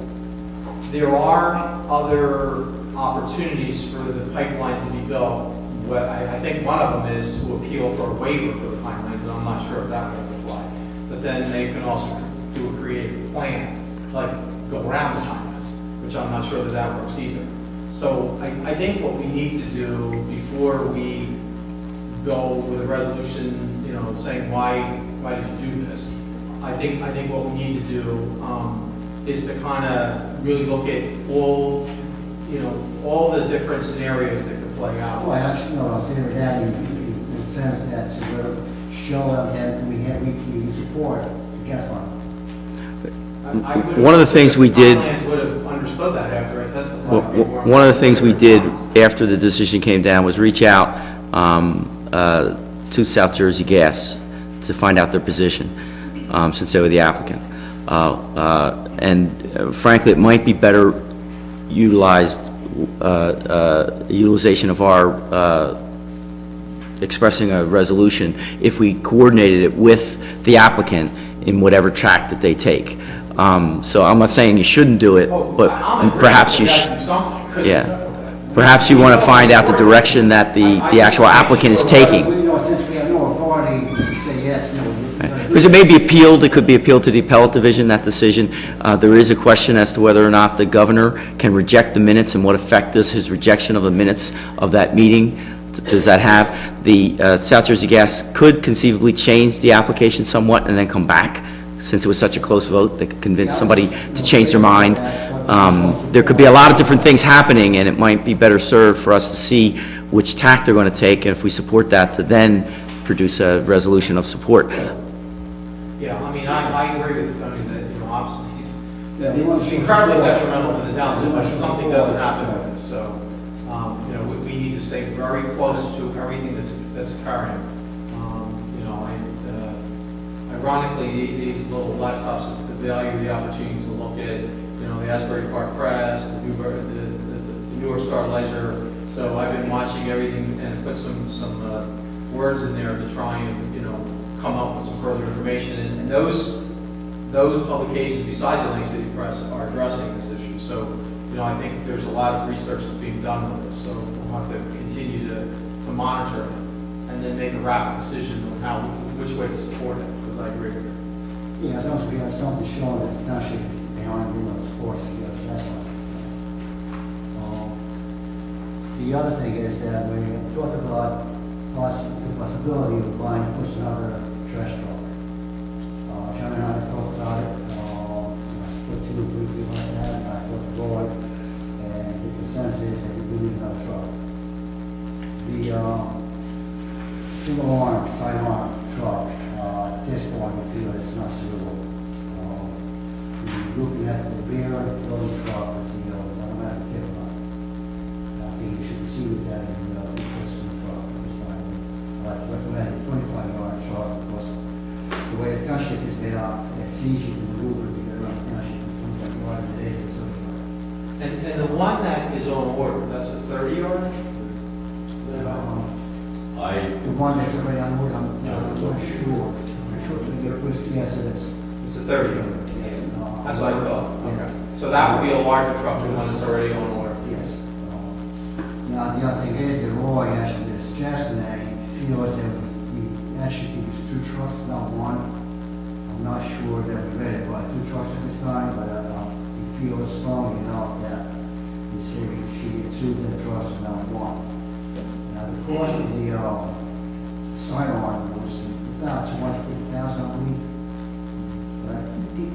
there are other opportunities for the pipeline to be built. What I think one of them is to appeal for a waiver for the Pinelands, and I'm not sure if that would fly. But then they can also do a creative plan. It's like go around the Pinelands, which I'm not sure that works either. So I think what we need to do before we go with a resolution, you know, saying why did you do this? I think what we need to do is to kind of really look at all the different scenarios that could play out. Well, actually, no, I'll say that in the sense that to show them that we support the gas line. One of the things we did- Pinelands would have understood that after I testified. before. One of the things we did after the decision came down was reach out to South Jersey Gas to find out their position, since they were the applicant. And frankly, it might be better utilization of our expressing a resolution if we coordinated it with the applicant in whatever track that they take. So I'm not saying you shouldn't do it, but perhaps you should. Yeah. Perhaps you want to find out the direction that the actual applicant is taking. Since we have no authority to say yes, no. Because it may be appealed, it could be appealed to the appellate division, that decision. There is a question as to whether or not the governor can reject the minutes and what effect does his rejection of the minutes of that meeting, does that have? The South Jersey Gas could conceivably change the application somewhat and then come back. Since it was such a close vote, they could convince somebody to change their mind. There could be a lot of different things happening, and it might be better served for us to see which tack they're going to take, and if we support that, to then produce a resolution of support. Yeah, I mean, I agree with Tony that, obviously, that it's incredibly detrimental to the town so much if something doesn't happen with this. So, we need to stay very close to everything that's occurring. Ironically, these little laptops, the value of the opportunities to look at, the Asbury Park Press, the Newark Star Ledger. So I've been watching everything and put some words in there to try and, come up with some further information. And those publications, besides the Lake City Press, are addressing this issue. So, I think there's a lot of research that's being done with this. So we'll have to continue to monitor it and then make a rapid decision on which way to support it. I agree with you. Yeah, as long as we have something showing that the township behind supports the gas line. The other thing is that we talk about the possibility of buying, push another trash truck. John and I have talked about it. I spoke to you briefly about that, and I talked to Roy, and the consensus is that we need another truck. The single arm, sidearm truck, at this point, we feel it's not suitable. We're looking at the rear loading truck with the automatic kickback. I think we should proceed with that in the first truck this time. I'd recommend a 25-yard truck because the way the township is laid out, it's easy to maneuver to get around the township in 25 yards a day. And the one that is on order, that's a 30-yard? The one that's already on order, I'm not sure. Yes, it is. It's a 30-yard. Yes. That's what I thought. Okay. So that would be a larger truck than one that's already on order. Yes. Now, the other thing is that Roy actually did a suggestion that he feels that we actually use two trucks, not one. I'm not sure that we're ready to buy two trucks at this time, but he feels strongly enough that he said we should get two trucks and not one. Now, the cost of the sign-on was about 250,000, I believe. Correct?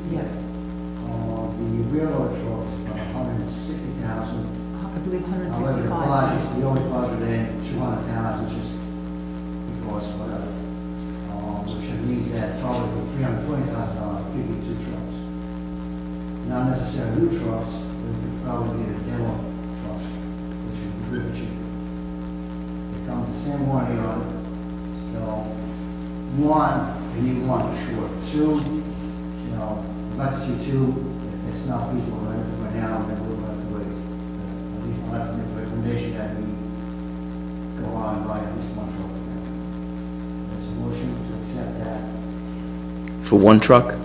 Yes, The rear load truck is about 160,000. I believe However, the 165. budget, we always budgeted in 200,000 just because whatever. Which means that probably with $320,000, we get 2 trucks. Not necessarily new trucks, but we could probably get a demo trucks, which would be really cheap. They come with the same warranty on it. So, one, we need one for sure. Two, I'd like to see 2. If it's not feasible right now, then we'll have to wait. At least I'll have to make a recommendation that we go on and buy at least 1 truck. That's a motion to accept that. For one truck?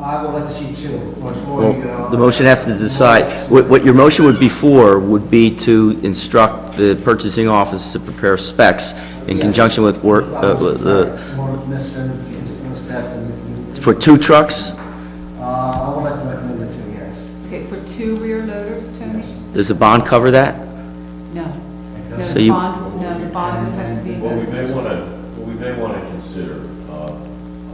I would like to see 2. Well, the motion has to decide, what your motion would be for would be to instruct the purchasing office to prepare specs in conjunction with work, for 2 trucks? I would like to recommend it 2, yes. Okay, for 2 rear loaders, Tony? Yes. Does the bond cover that? No. No, So the you- bond, no, the bond would have to be. What we may want to consider,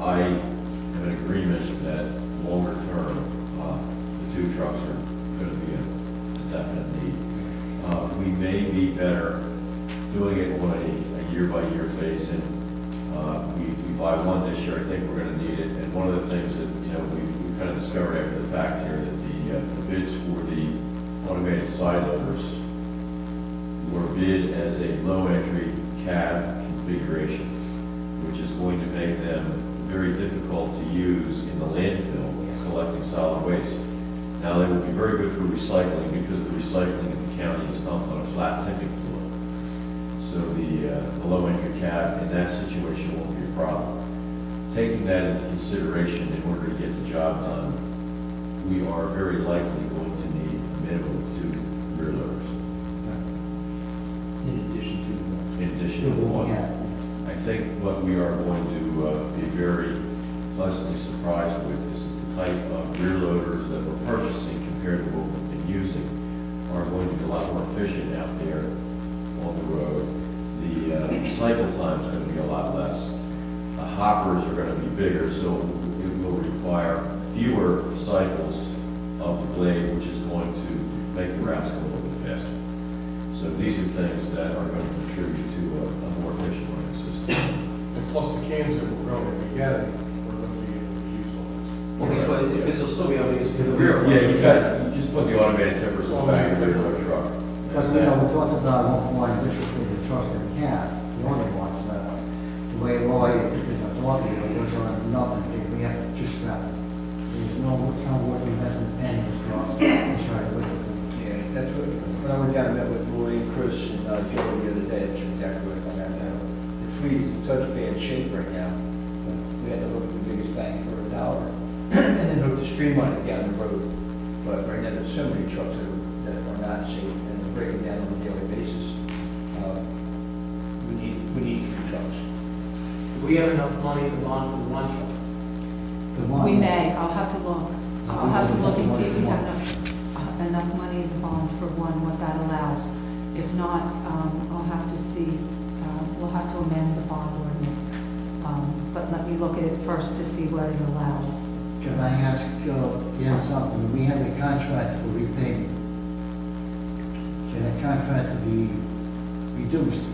I have an agreement that longer term, the 2 trucks are going to be a definite need. We may be better doing it on a year-by-year basis. We buy one this year, I think we're going to need it. And one of the things that, we've kind of discovered after the fact here, that the bids for the automated side loaders were bid as a low-entry cab configuration, which is going to make them very difficult to use in the landfill collecting solid waste. Now, they would be very good for recycling because the recycling in the county is dumped on a flat tipping floor. So the low-entry cab in that situation won't be a problem. Taking that into consideration in order to get the job done, we are very likely going to need a minimum of 2 rear loaders. In addition to. In addition to one. Yeah. I think what we are going to be very pleasantly surprised with is that the type of rear loaders that we're purchasing compared to what we've been using are going to be a lot more efficient out there on the road. The cycle time is going to be a lot less. The hoppers are going to be bigger, so it will require fewer cycles of the blade, which is going to make the routes go a little bit faster. So these are things that are going to contribute to a more efficient running system. And plus the cans that we're going to be getting, we're going to be able to use on this. Because they'll still be able to use the rear. Yeah, you just put the automated tippers on the back of the rear truck. Because we talked about at one point, which for the trucks that we have, the only ones that, the way Roy is talking, it goes on nothing, we have to just scrap it. It's not worth investing in penny for trucks, and try to live with them. Yeah, that's what, when I went down and met with Roy and Chris and Joe the other day, that's exactly what I found out now. The fleet is in such bad shape right now, we had to look at the biggest bang for $1, and then hope to streamline it down the road. But right now, there's so many trucks that are not safe and they're breaking down on a daily basis. We need 3 trucks. Do we have enough money in the bond for the 1 truck? The one We is- may, I'll have to look. I'll have to look and see if we have enough money in the bond for one, what that allows. If not, I'll have to see, we'll have to amend the bond ordinance. But let me look at it first to see what it allows. Can I ask, again, something, we have a contract for repayment. Can that contract be reduced?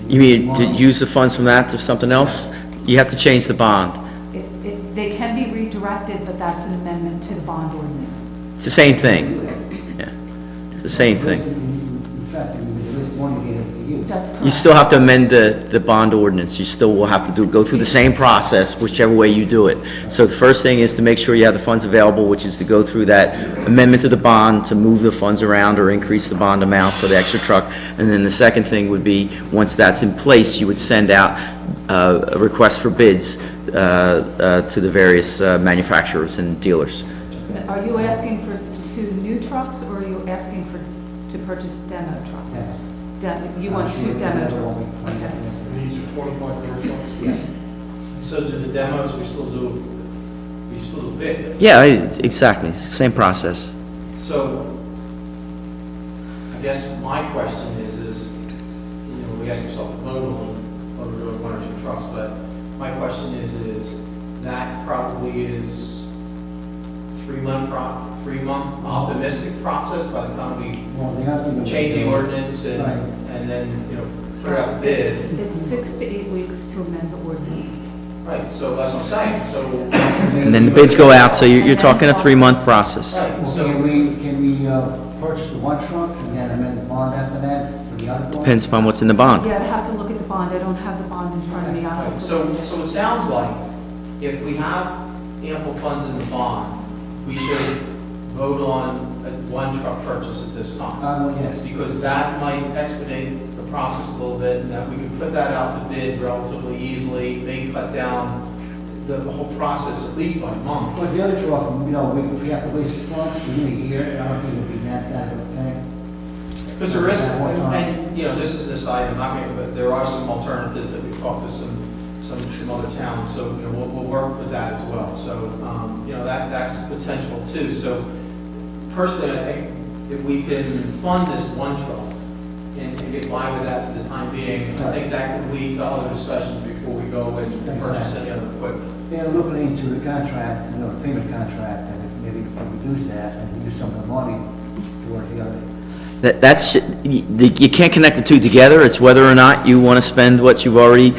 You mean to use the funds from that to something else? You have to change the bond. They can be redirected, but that's an amendment to the bond ordinance. It's the same thing. Yeah, it's the same thing. In fact, there is one to use. That's correct. You still have to amend the bond ordinance. You still will have to go through the same process, whichever way you do it. So the first thing is to make sure you have the funds available, which is to go through that amendment to the bond, to move the funds around or increase the bond amount for the extra truck. And then the second thing would be, once that's in place, you would send out a request for bids to the various manufacturers and dealers. Are you asking for 2 new trucks, or are you asking to purchase demo trucks? Yeah. You want 2 demo trucks? Okay. These are 25 rear trucks? Yes. So do the demos, we still do bid? Yeah, exactly. It's the same process. So, I guess my question is, you had yourself a load on one or two trucks, but my question is that probably is 3-month optimistic process by the time Well, the other thing. we change the ordinance Right. and then, put it out bid. It's 6 to 8 weeks to amend the ordinance. Right, so that's what I'm saying, so, And then the bids go out, so you're talking a 3-month process. right, Well, so. can we purchase the one truck and then amend the bond after that for the other one? Depends upon what's in the bond. Yeah, I'd have to look at the bond. I don't have the bond in front of me. I'll have Right, to so, look at it. so it sounds like if we have ample funds in the bond, we should vote on a one truck purchase at this time. Yes. Because that might expedite the process a little bit, and that we can put that out to bid relatively easily, may cut down the whole process at least by a month. Because the other truck, if we have to wait 6 months, we need a year, I don't think it'd be that of a thing. Because there is, At one time. and, this is this item, not me, but there are some alternatives that we've talked to some other towns, so, we'll work with that as well. So, that's potential too. So personally, I think if we can fund this one truck and get by with that for the time being, I think that could lead to other discussions before we go and purchase any other equipment. They're looking into the contract, the payment contract, and maybe if we reduce that and use some of the money toward the other. You can't connect the two together. It's whether or not you want to spend what you've already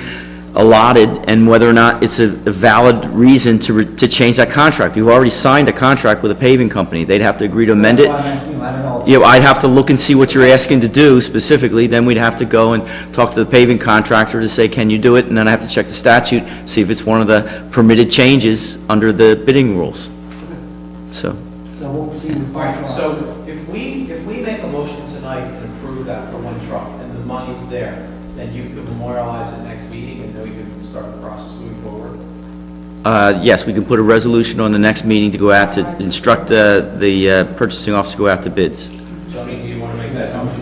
allotted and whether or not it's a valid reason to change that contract. You've already signed a contract with a paving company. They'd have to agree to amend it. That's why I'm asking you, I don't know. You know, I'd have to look and see what you're asking to do specifically, then we'd have to go and talk to the paving contractor to say, can you do it? And then I have to check the statute, see if it's one of the permitted changes under the bidding rules. So, So we'll see with All right, one truck. so if we make a motion tonight and approve that for one truck, and the money's there, then you can memorialize it next meeting, and then we can start the process moving forward. yes, we can put a resolution on the next meeting to go out to instruct the purchasing officer to go out to bids. Tony, do you want to make that motion?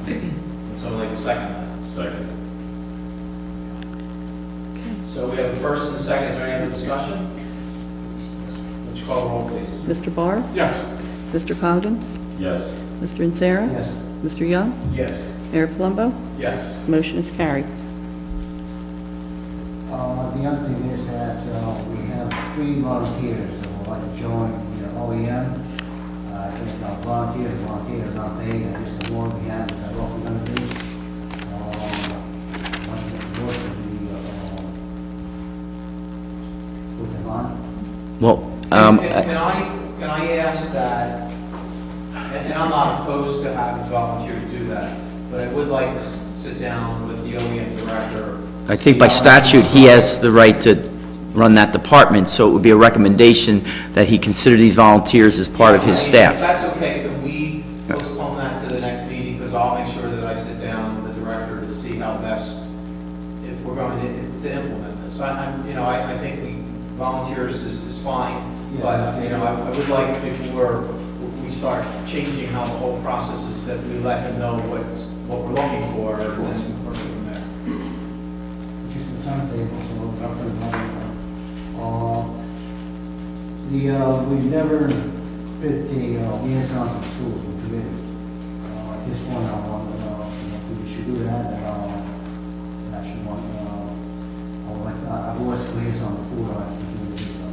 Second. Someone like a second? Second. So we have a first and a second, is there any other discussion? Would you call the roll, please? Mr. Barr? Yes. Mr. Coggins? Yes. Mr. Insera? Yes. Mr. Young? Yes. Mayor Palumbo? Yes. Motion is carried. The other thing is that we have 3 volunteers that would like to join the OEM. I think volunteers are not paid, and just the more we have, the what we're going to do. Want to work with them on. Well, Can I ask that, and I'm not opposed to having volunteers do that, but I would like to sit down with the OEM director. I think by statute, he has the right to run that department, so it would be a recommendation that he consider these volunteers as part of his If staff. that's okay, could we postpone that to the next meeting, because I'll make sure that I sit down with the director to see how best, if we're going to implement this. I think volunteers is fine, but, I would like before we start changing how the whole process is, that we let him know what we're looking for, and then work from there. Just the timetable, so we'll talk to them. We've never bid the liaison to school committee. At this point, if we should do that, actually want, I've always liaison before, I can do liaison.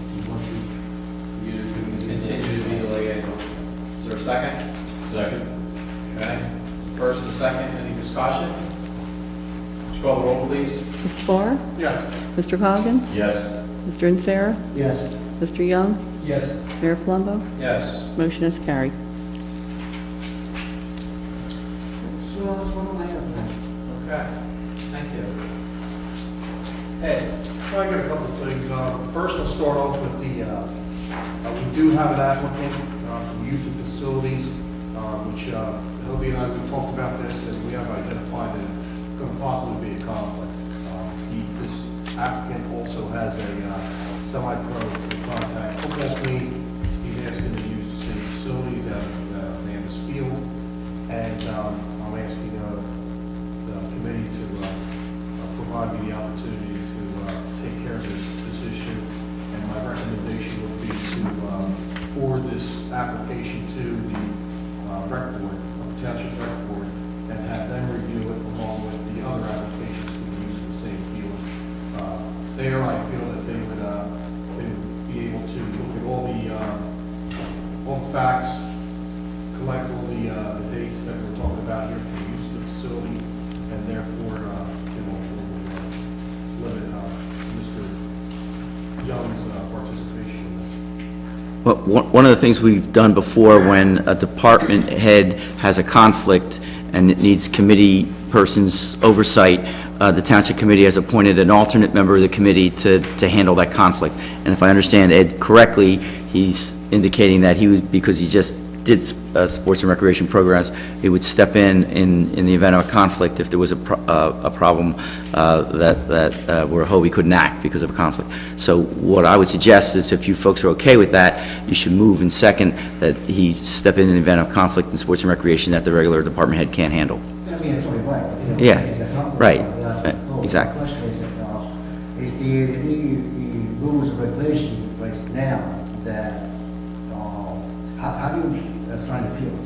See what should. You can continue to be the liaison. Is there a second? Second. Okay. First and second, any discussion? Would you call the roll, please? Mr. Barr? Yes. Mr. Coggins? Yes. Mr. Insera? Yes. Mr. Young? Yes. Mayor Palumbo? Yes. Motion is carried. That's one of my other things. Okay. Thank you. Ed? I got a couple of things. First, I'll start off with we do have an applicant for use of facilities, which Hobie and I, we talked about this, and we have identified that it's going to possibly be a conflict. This applicant also has a semi-pro contact football team. He's asking to use the same facilities out of Landis Field, and I'm asking the committee to provide me the opportunity to take care of this issue. And my recommendation would be to forward this application to the rec board, Township rec board, have them review it along with the other applications we use for the same field. There, I feel that they would be able to look at all the facts, collect all the dates that we're talking about here for the use of the facility, and therefore, can ultimately limit Mr. Young's participation in this. Well, one of the things we've done before, when a department head has a conflict and it needs committee persons' oversight, the Township Committee has appointed an alternate member of the committee to handle that conflict. And if I understand Ed correctly, he's indicating that he was, because he just did sports and recreation programs, he would step in the event of a conflict if there was a problem where Hobie couldn't act because of a conflict. So what I would suggest is, if you folks are okay with that, you should move in second that he step in the event of conflict in sports and recreation that the regular department head can't handle. I mean, it's only right. Yeah, right, exactly. The question is the rules and regulations in place now that, how do you assign the fields?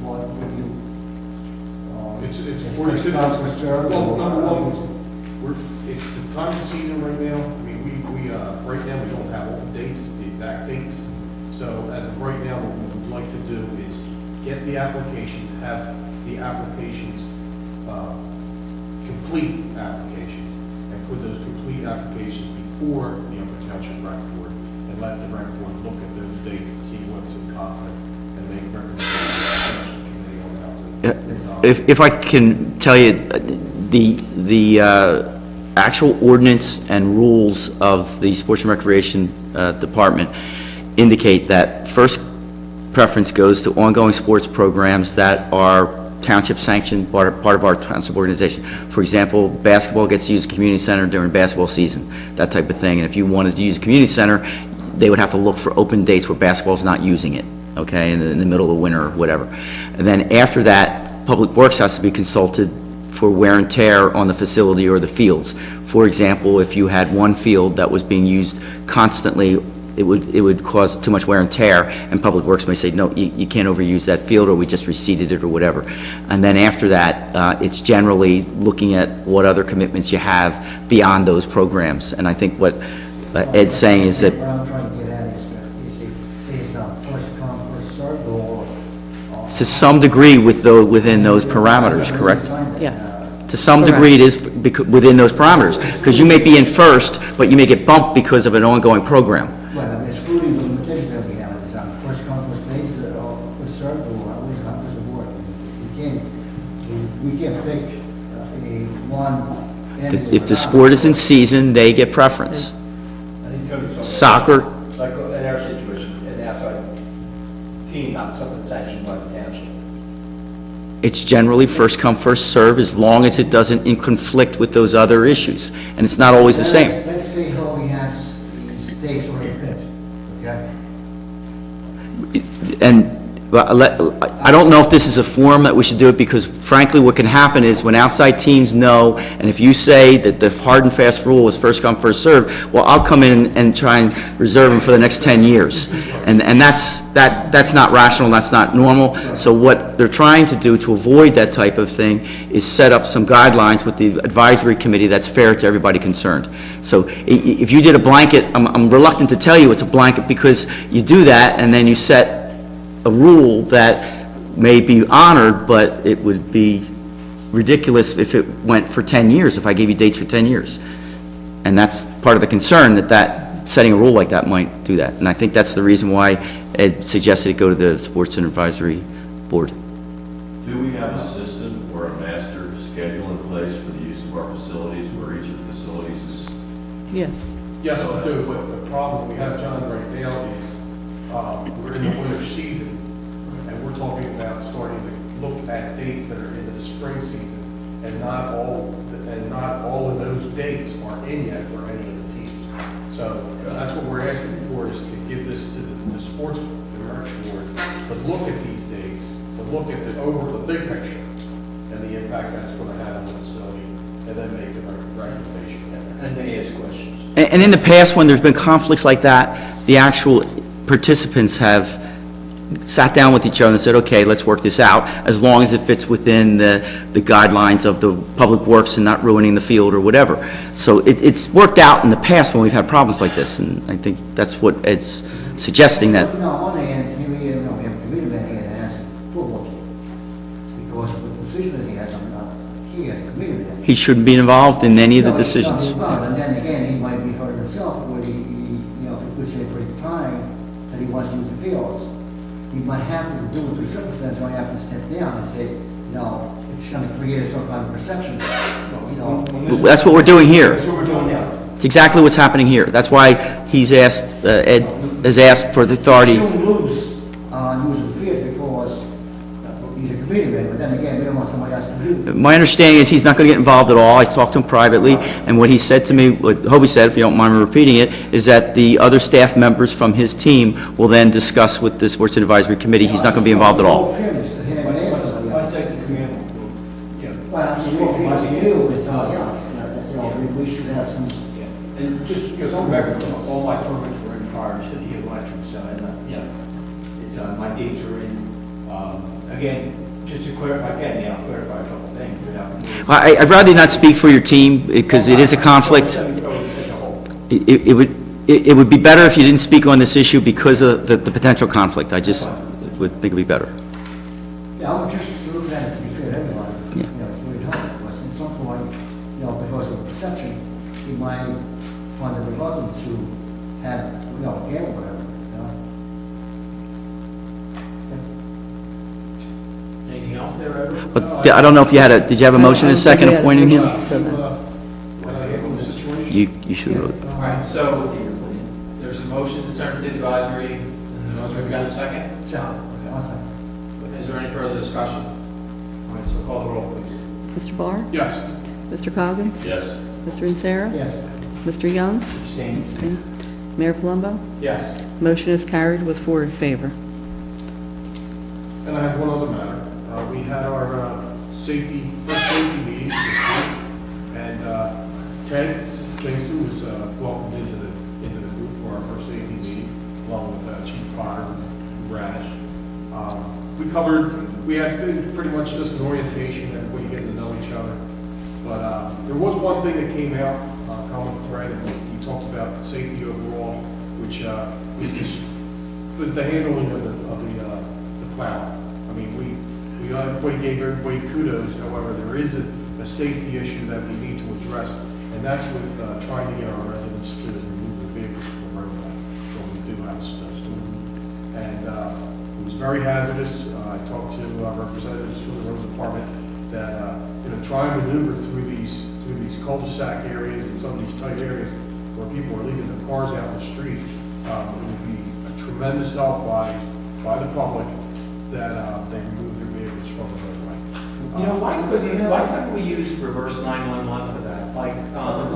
What would you? It's it's 46. first come, first served, Well, or number how one, is it? it's the time of season right now. I mean, we right now, we don't have all the dates, the exact dates. So as of right now, what we would like to do is get the applications, have the applications, complete applications, and put those complete applications before the Upper Township Rec Board, and let the Rec Board look at those dates and see what's in conflict, and make recommendations to the Township Committee on how to resolve. If I can tell you, the actual ordinance and rules of the Sports and Recreation Department indicate that first preference goes to ongoing sports programs that are township sanctioned, part of our township organization. For example, basketball gets used at the community center during basketball season, that type of thing. And if you wanted to use a community center, they would have to look for open dates where basketball's not using it, okay, in the middle of the winter or whatever. And then after that, Public Works has to be consulted for wear and tear on the facility or the fields. For example, if you had one field that was being used constantly, it would cause too much wear and tear, and Public Works may say, no, you can't overuse that field, or we just reseeded it, or whatever. And then after that, it's generally looking at what other commitments you have beyond those programs. And I think what Ed's saying is that, What I'm trying to get at is that, is it based on first come, first served, or? to some degree, within those parameters, correct? Yes. To some degree, it is within those parameters, because you may be in first, but you may get bumped because of an ongoing program. Well, I'm excluding the limitation that we have, is on first come, first based, or first served, or how does it work? We can't pick one. If the sport is in season, they get preference. I think Tony told me- Soccer, Like in our situation, an outside team, not something that's actually by the township. it's generally first come, first serve, as long as it doesn't in conflict with those other issues. And it's not always the same. Let's say Hobie has these dates already picked, okay? And I don't know if this is a forum that we should do it, because frankly, what can happen is when outside teams know, and if you say that the hard and fast rule is first come, first serve, well, I'll come in and try and reserve them for the next 10 years. And that's not rational, that's not normal. So what they're trying to do to avoid that type of thing is set up some guidelines with the advisory committee that's fair to everybody concerned. So if you did a blanket, I'm reluctant to tell you it's a blanket, because you do that and then you set a rule that may be honored, but it would be ridiculous if it went for 10 years, if I gave you dates for 10 years. And that's part of the concern, that setting a rule like that might do that. And I think that's the reason why Ed suggested it go to the Sports and Advisory Board. Do we have a system or a master schedule in place for the use of our facilities, where each of the facilities is? Yes. Yes, we do, but the problem we have, John, right now is, we're in the winter season, and we're talking about starting to look at dates that are into the spring season, and not all of those dates are in yet for any of the teams. So that's what we're asking for, is to give this to the sports director board, to look at these dates, to look at the big picture, and the impact that's going to have on the facility, and then make a recommendation. And then he asks questions. And in the past, when there's been conflicts like that, the actual participants have sat down with each other and said, okay, let's work this out, as long as it fits within the guidelines of the public works and not ruining the field or whatever. So it's worked out in the past when we've had problems like this, and I think that's what Ed's suggesting that. No, on the hand, here we have a committee man here that has football team. Because of the position that he has, he has a committee man. He shouldn't be involved in any of the decisions. And then again, he might be hurt himself, where if he puts in for the time that he wants to use the fields. He might have to do it through circumstances, where he have to step down and say, it's gonna create some kind of perception. So, That's what we're doing here. That's what we're doing now. It's exactly what's happening here. That's why he's asked, Ed has asked for the authority. He shouldn't lose, using the fields because he's a committee man, but then again, we don't want somebody else to do it. My understanding is he's not going to get involved at all. I talked to him privately, and what he said to me, what Hobie said, if you don't mind me repeating it, is that the other staff members from his team will then discuss with the Sports Advisory Committee. He's not going to be involved at all. Fairness to him and somebody My else. second command, yeah. Well, I'm saying, more fairness to you and somebody else. We should have some. Yeah. And just, for the record, all my permits were in prior to the election, so, it's, my dates are in. Again, just to clarify, I'll clarify a couple things without. I'd rather you not speak for your team, because it is a conflict. It would be better if you didn't speak on this issue because of the potential conflict. I just would think it'd be better. Yeah, I'm just looking at it to be fair to everyone. Yeah. It's really hard, because at some point, because of perception, you might find it reluctant to have, a game or whatever, Anything else there, Edward? But I don't know if you had did you have a motion and a second appointing him? When I handle the situation. You should. All right, so there's a motion to turn to advisory, and we've got a second? So, awesome. Is there any further discussion? All right, so call the roll, please. Mr. Barr? Yes. Mr. Coggins? Yes. Mr. Insera? Yes. Mr. Young? Abstain. Abstain. Mayor Palumbo? Yes. Motion is carried with 4 in favor. And I have one other matter. We had our first safety meeting this week, and Ted Kingston was welcomed into the group for our first safety meeting, along with Chief Potter and Radish. We had it was pretty much just an orientation, everybody getting to know each other. But there was one thing that came out, common thread, and we talked about safety overall, which is just the handling of the plow. I mean, everybody gave everybody kudos. However, there is a safety issue that we need to address, and that's with trying to get our residents to remove their vehicles from the roadway when we do have a snowstorm. And it was very hazardous. I talked to representatives from the road department that try and maneuver through these cul-de-sac areas and some of these tight areas where people are leaving their cars out in the street. It would be a tremendous help by the public that they remove their vehicles from the roadway. Why couldn't we use reverse 911 for that? Like,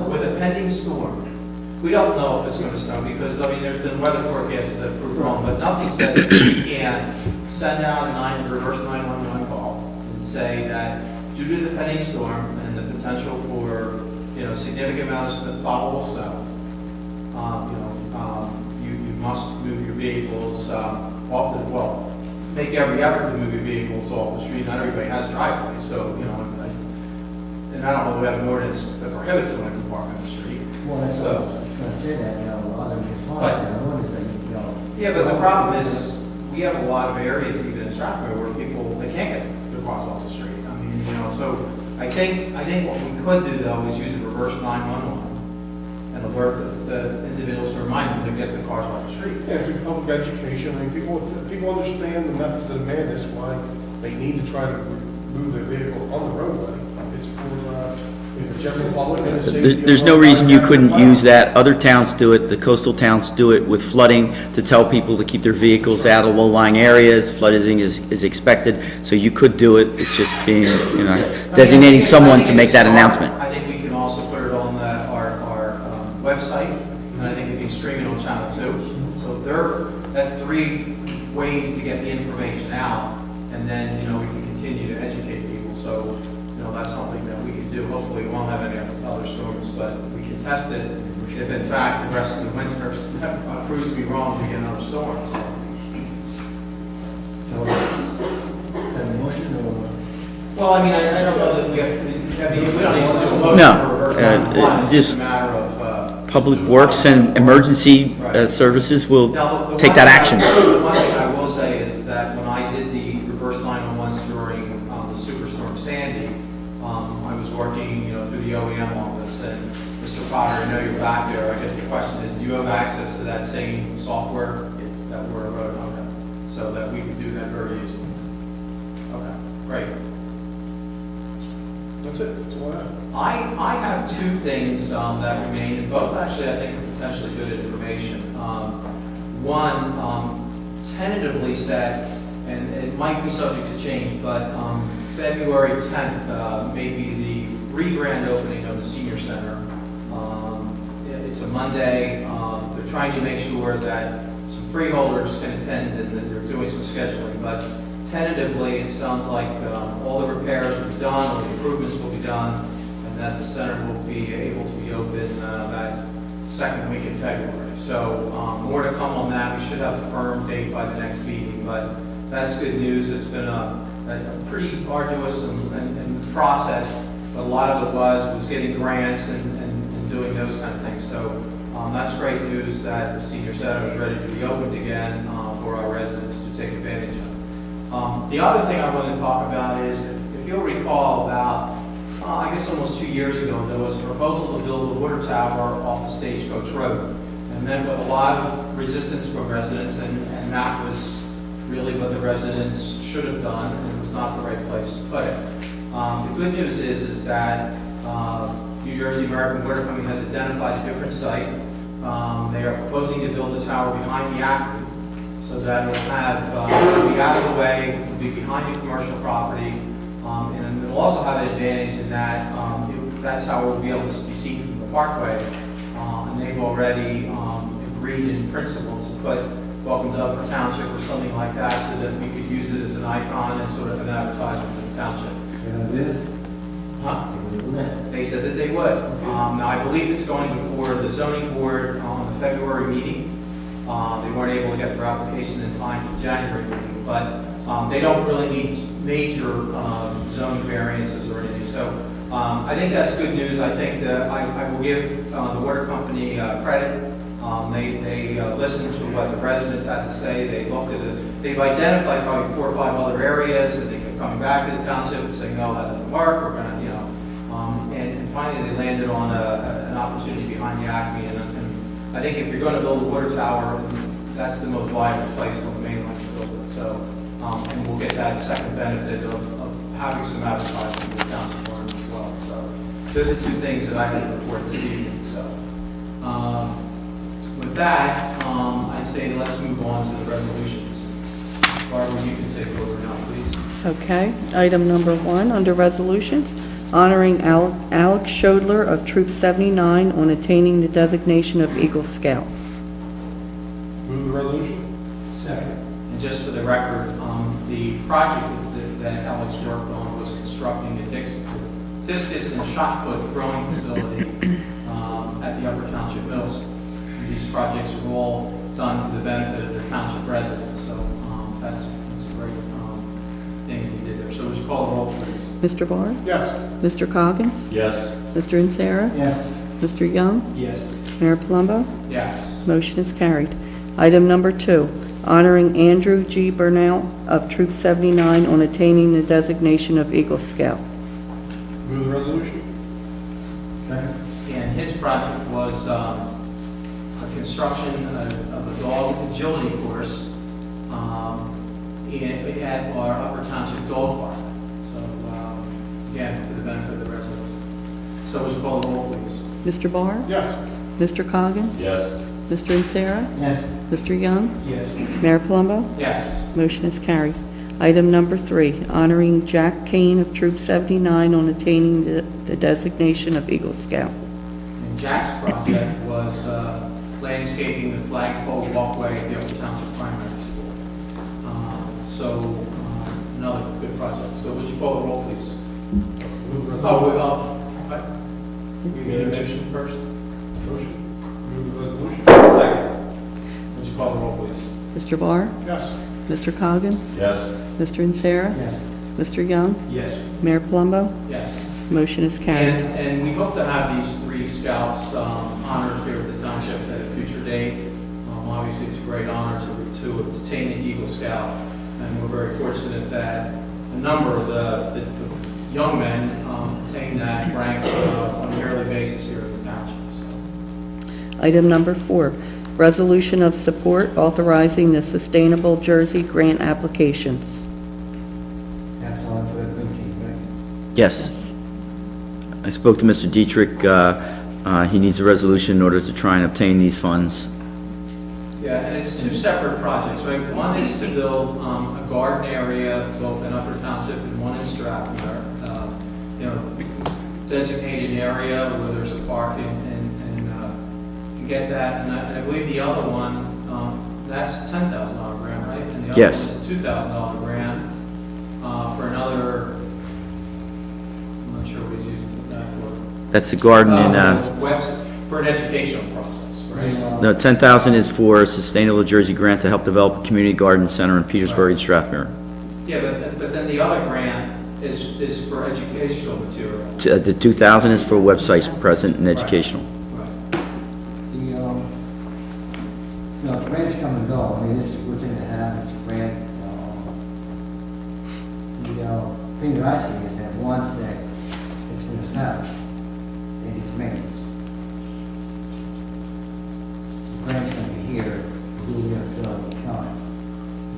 with a pending storm, we don't know if it's going to snow, because, there's been weather forecasts that prove wrong, but nothing says that we can send out a reverse 911 call and say that due to the pending storm and the potential for, significant amounts of probable snow, you must move your vehicles make every effort to move your vehicles off the street. Not everybody has driveways, so, and I don't know, we have an ordinance that prohibits someone from parking on the street. Well, that's So- what I was going to say that, a lot of these But- lines, that Yeah, but the problem is we have a lot of areas, even in Stratford, where they can't get their cars off the street. So I think what we could do, though, is use a reverse 911 and alert the individuals to remind them to get the cars off the street. Yeah, through public education, people understand the method of the madness, why they need to try to move their vehicle on the roadway. It's for the general public and the safety. There's no reason you couldn't use that. Other towns do it, the coastal towns do it with flooding, to tell people to keep their vehicles out of low-lying areas. Flooding is expected, so you could do it. It's just being, designating someone to make that announcement. I think we can also put it on our website, and I think we can stream it on Channel 2. So that's 3 ways to get the information out, and then, we can continue to educate people. So, that's something that we can do. Hopefully, we won't have any other storms, but we can test it. If in fact the rest of the winter proves to be wrong, we get another storm. So. So, have a motion or? Well, I mean, I don't know that we have, I mean, we don't need to do a motion No, for reverse 911. It's just a matter of. Public Works and Emergency Services will Now, the take one that thing action. The one thing I will say is that when I did the reverse 911s during the Superstorm Sandy, I was working, through the OEM office, and Mr. Potter, I know you're back there. I guess the question is, do you have access to that same software that we're voting on, so that we can do that very easily? Okay, great. That's it, that's all I have. I have two things that remain, and both actually I think are potentially good information. One, tentatively set, and it might be subject to change, but February 10th may be the re-grand opening of the senior center. It's a Monday. They're trying to make sure that some freeholders can attend, and that they're doing some scheduling, but tentatively, it sounds like all the repairs will be done, all the improvements will be done, and that the center will be able to be open that second week in February. So more to come on that. We should have a firm date by the next meeting, but that's good news. It's been a pretty arduous and process, but a lot of it was getting grants and doing those kind of things. So that's great news that the senior center is ready to be opened again for our residents to take advantage of. The other thing I want to talk about is, if you'll recall, about, I guess almost 2 years ago, there was a proposal to build a water tower off of Stagecoach Road. And then with a lot of resistance from residents, and that was really what the residents should have done, and it was not the right place to put it. The good news is that New Jersey American Water Company has identified a different site. They are proposing to build a tower behind the Acme, so that it'll have, it'll be out of the way, it'll be behind the commercial property, and it'll also have an advantage in that that tower will be able to be seen from the parkway, and they've already agreed in principle to put Welcome to Upper Township or something like that, so that we could use it as an icon and sort of an advertisement for the township. Huh? They said that they would. Now, I believe it's going before the zoning board on the February meeting. They weren't able to get their application in time for the January meeting, but they don't really need major zoning variances or anything. So I think that's good news. I think that I will give the water company credit. They listened to what the residents had to say. They looked at it. They've identified probably 4 or 5 other areas, and they kept coming back to the township and saying, no, that doesn't work. We're going to, and finally they landed on an opportunity behind the Acme. And I think if you're going to build a water tower, that's the most viable place on the mainland to build it. So, and we'll get that second benefit of having some advertising in the township for it as well. So, they're the 2 things that I can report this evening. So, with that, I'd say let's move on to the resolutions. Barbara, you can take over now, please. Okay, item number 1, under resolutions, honoring Alex Shodler of Troop 79 on attaining the designation of Eagle Scout. Move the resolution. Second. And just for the record, the project that Alex worked on was constructing a discus and shot put throwing facility at the Upper Township Middle School. These projects are all done for the benefit of the township residents, so that's a great thing we did there. So would you call the roll, please? Mr. Barr? Yes. Mr. Coggins? Yes. Mr. Insera? Yes. Mr. Young? Yes. Mayor Palumbo? Yes. Motion is carried. Item number 2, honoring Andrew G. Burnell of Troop 79 on attaining the designation of Eagle Scout. Move the resolution. Second. And his project was a construction of a dog agility course at our Upper Township Dog Park. So, again, for the benefit of the residents. So would you call the roll, please? Mr. Barr? Yes. Mr. Coggins? Yes. Mr. Insera? Yes. Mr. Young? Yes. Mayor Palumbo? Yes. Motion is carried. Item number 3, honoring Jack Kane of Troop 79 on attaining the designation of Eagle Scout. And Jack's project was landscaping the flagpole walkway at the Upper Township Primary School. Another good project. So would you call the roll, please? Move the resolution. What? We need a motion first? Motion. Move the resolution. Second. Would you call the roll, please? Mr. Barr? Yes. Mr. Coggins? Yes. Mr. Insera? Yes. Mr. Young? Yes. Mayor Palumbo? Yes. Motion is carried. And we hope to have these 3 scouts honored here at the township at a future date. Obviously, it's a great honor to obtain an Eagle Scout, and we're very fortunate that a number of the young men attain that rank on a yearly basis here at the township. So. Item number 4, resolution of support authorizing the Sustainable Jersey grant applications. That's all for the Green Team, right? Yes. I spoke to Mr. Dietrich. He needs a resolution in order to try and obtain these funds. Yeah, and it's 2 separate projects, right? One is to build a garden area both in Upper Township and one in Stratton, designated area where there's a park and get that. And I believe the other one, that's a $10,000 grant, right? And the other Yes. one is a $2,000 grant for another, I'm not sure what he's using that for. That's the garden in, For an educational process, right? no, 10,000 is for a Sustainable Jersey grant to help develop a community garden center in Petersburg and Strathmere. Yeah, but then the other grant is for educational material. The 2,000 is for websites present and educational. Right. The grants come and go. I mean, it's a good thing to have. It's a grant. The thing that I see is that once that it's been established, it needs maintenance. The grant's going to be here, we will have to fill its time.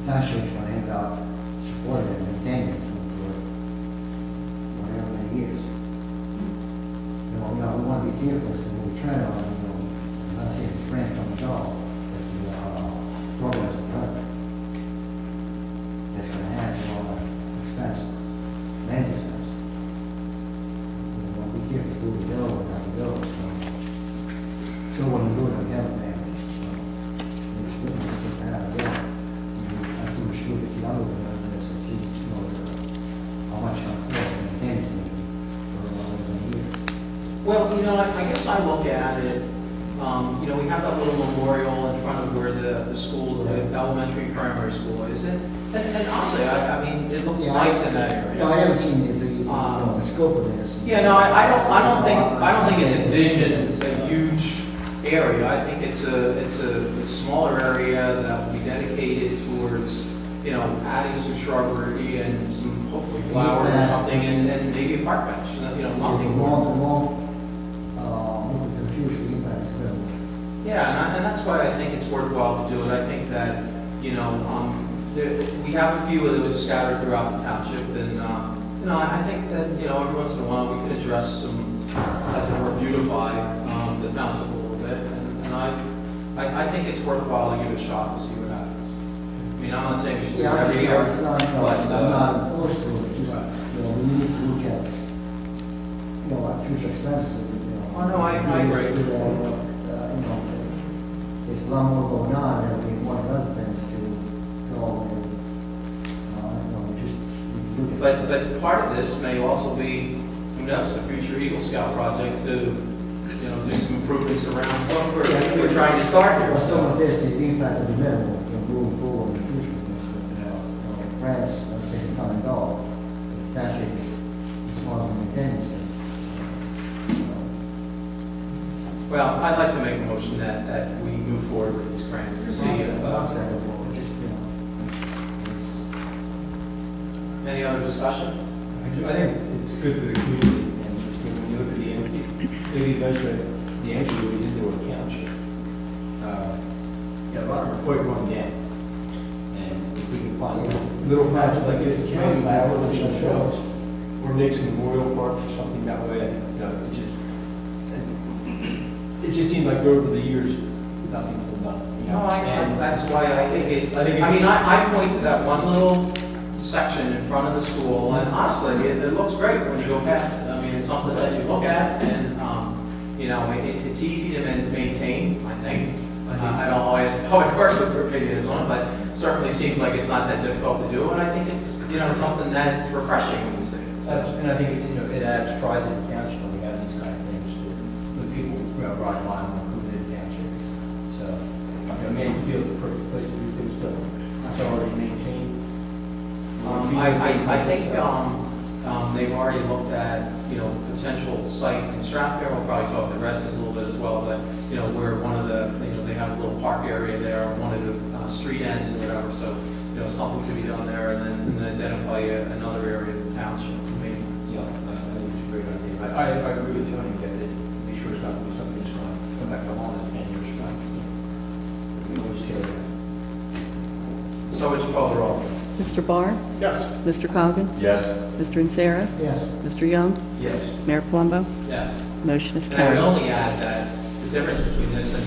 The township's going to end up supporting it and maintaining it for whatever many years. We want to be careful as to what we tread on, I'm not saying the grants come and go, but the programs are running. That's going to have a lot of expense, land's expense. We want to be careful who we build and how we build, so when we do it, we have a man. It's good to have a bill. I think we should look at the other one on this and see, how much it costs to maintain this thing for over 10 years. Well, I guess I look at it, we have that little memorial in front of where the school, the elementary, primary school is. And honestly, I mean, it looks nice in that area. No, I haven't seen the scope of this. Yeah, no, I don't think it's envisioned a huge area. I think it's a smaller area that will be dedicated towards, adding some shrubbery and some hopefully flowers or something, and maybe a park bench, nothing more. Yeah, and that's why I think it's worthwhile to do it. I think that, we have a few of those scattered throughout the township, and, I think that, every once in a while, we could address some, as it were, beautify the township a little bit, and I think it's worthwhile to give it a shot to see what happens. I mean, I'm not saying we should do it every year, It's not, but, I'm not opposed to it, just, we need to look at, our future expenses, Oh, no, I agree. There's a lot more going on, and we want other things to go, and, just look at. But part of this may also be, who knows, a future Eagle Scout project to, do some improvements around what we're trying to start here. Well, some of this, the impact will be minimal, moving forward in the future, because, grants, let's say, come and go, that shit is small to maintain these things. Well, I'd like to make a motion that we move forward with these grants to see if, any other discussion? I think it's good for the community, and when you look at the entity, maybe eventually the entry is into a township. A lot of them are quite run down. And if we can find little projects like this, maybe flowers or shows, or make some memorial parks or something that way, it just seems like over the years, nothing's been done. No, that's why I think I point to that one little section in front of the school, and honestly, it looks great when you go past it. I mean, it's something that you look at, and, it's easy to maintain, I think. I don't always know, of course, what their opinion is on it, but it certainly seems like it's not that difficult to do, and I think it's, something that's refreshing when you see it. And I think, it adds pride to the township when we have these kind of things, with people from Rock Island, who did the township. So, Mansfield is the perfect place to do things, too. I it's already maintained? I think they've already looked at, potential site in Stratford. We'll probably talk to the rest of us a little bit as well, but, where one of the, they have a little park area there, one of the street ends or whatever, so, something could be done there, and then identify another area of the township, maybe. Yeah, I think it's a great idea. I agree with Tony that be sure it's not going to be something that's going to come back to haunt us 10 years from now. We always tell you that. So would you call the roll? Mr. Barr? Yes. Mr. Coggins? Yes. Mr. Insera? Yes. Mr. Young? Yes. Mayor Palumbo? Yes. Motion is And I would carried. only add that the difference between this and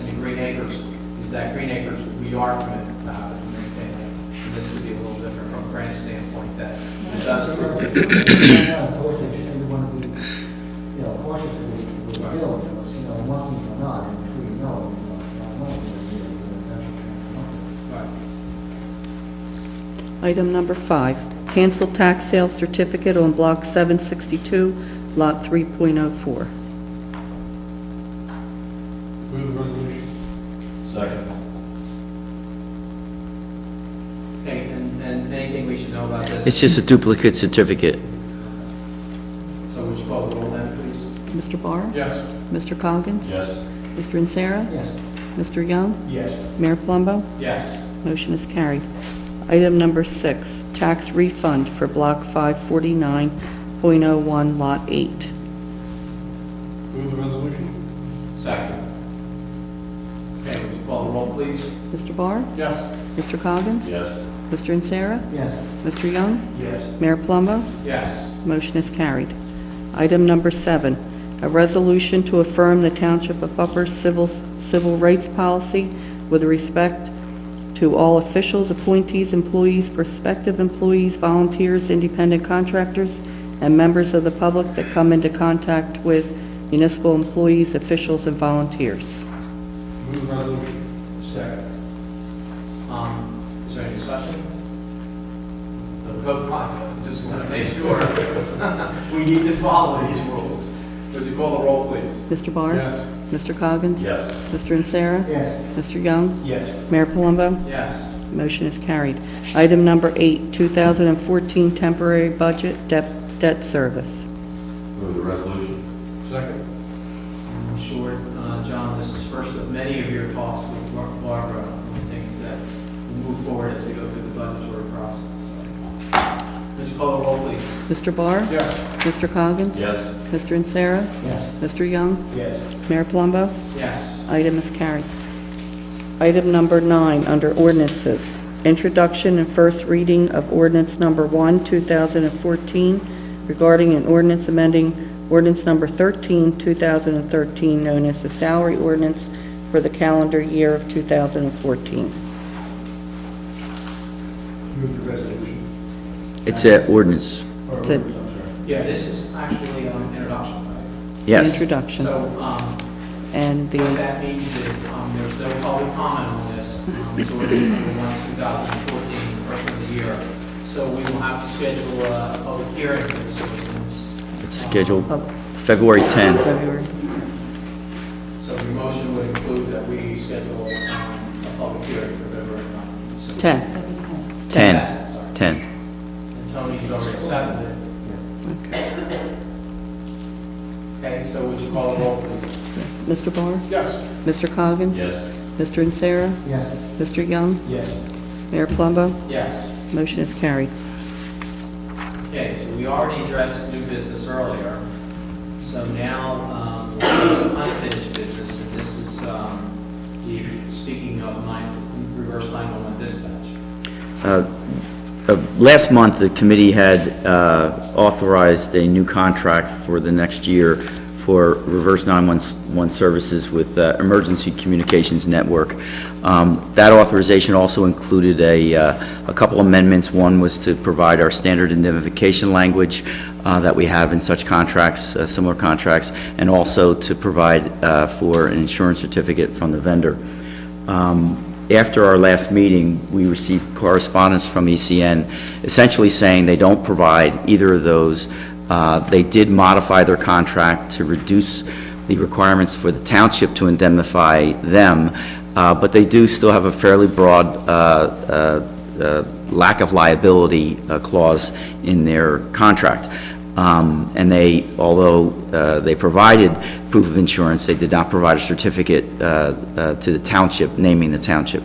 the Green Acres is that Green Acres, we are committed to maintain it. And this would be a little different from a grant standpoint that it does. Of course, they just didn't want to be, cautious with the bill, working or not, and if we know, it's not money, Right. Item number 5, cancel tax sale certificate on Block 762, Lot 3.04. Move the resolution. Second. Okay, and anything we should know about this? It's just a duplicate certificate. So would you call the roll then, please? Mr. Barr? Yes. Mr. Coggins? Yes. Mr. Insera? Yes. Mr. Young? Yes. Mayor Palumbo? Yes. Motion is carried. Item number 6, tax refund for Block 549.01, Lot 8. Move the resolution. Second. Okay, would you call the roll, please? Mr. Barr? Yes. Mr. Coggins? Yes. Mr. Insera? Yes. Mr. Young? Yes. Mayor Palumbo? Yes. Motion is carried. Item number 7, a resolution to affirm the Township of Upper civil rights policy with respect to all officials, appointees, employees, prospective employees, volunteers, independent contractors, and members of the public that come into contact with municipal employees, officials, and volunteers. Move the resolution. Second. Is there any discussion? No, just want to make sure we need to follow these rules. Would you call the roll, please? Mr. Barr? Yes. Mr. Coggins? Yes. Mr. Insera? Yes. Mr. Young? Yes. Mayor Palumbo? Yes. Motion is carried. Item number 8, 2014 temporary budget debt service. Move the resolution. Second. I'm sure, John, this is first of many of your talks with Barbara on things that will move forward as we go through the budgetary process. Would you call the roll, please? Mr. Barr? Yes. Mr. Coggins? Yes. Mr. Insera? Yes. Mr. Young? Yes. Mayor Palumbo? Yes. Item is carried. Item number 9, under ordinances. Introduction and first reading of ordinance number 1, 2014, regarding an ordinance amending ordinance number 13, 2013, known as the salary ordinance for the calendar year of 2014. Move the resolution. It's an ordinance. Or It's a- orders, I'm sorry. Yeah, this is actually an introduction, right? Yes. Introduction. So, And what the, that means is, there's no public comment on this. It's ordinance number 1, 2014, first of the year. So we will have to schedule a public hearing for this ordinance. It's scheduled oh, February 10. February. So the motion would include that we schedule a public hearing for February 9th. So- 10. 10. Sorry. 10. And Tony's already accepted it. Okay. Okay, so would you call the roll, please? Mr. Barr? Yes. Mr. Coggins? Yes. Mr. Insera? Yes. Mr. Young? Yes. Mayor Palumbo? Yes. Motion is carried. Okay, so we already addressed new business earlier. So now, we'll do some unfinished business, and this is, speaking of reverse 911 dispatch. Last month, the committee had authorized a new contract for the next year for reverse 911 services with Emergency Communications Network. That authorization also included a couple amendments. One was to provide our standard indemnification language that we have in such contracts, similar contracts, and also to provide for an insurance certificate from the vendor. After our last meeting, we received correspondence from ECN essentially saying they don't provide either of those. They did modify their contract to reduce the requirements for the township to indemnify them, but they do still have a fairly broad lack of liability clause in their contract. And they, although they provided proof of insurance, they did not provide a certificate to the township, naming the township.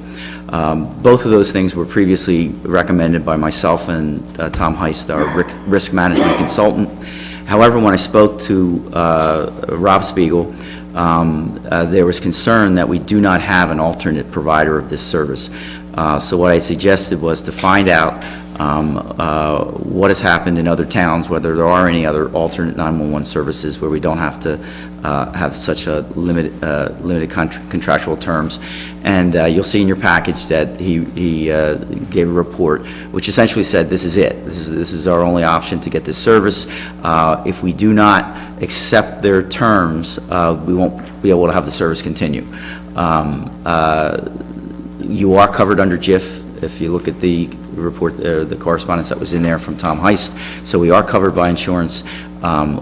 Both of those things were previously recommended by myself and Tom Heist, our risk management consultant. However, when I spoke to Rob Spiegel, there was concern that we do not have an alternate provider of this service. So what I suggested was to find out what has happened in other towns, whether there are any other alternate 911 services where we don't have to have such a limited contractual terms. And you'll see in your package that he gave a report which essentially said this is it. This is our only option to get this service. If we do not accept their terms, we won't be able to have the service continue. You are covered under JIF. If you look at the report, the correspondence that was in there from Tom Heist, so we are covered by insurance.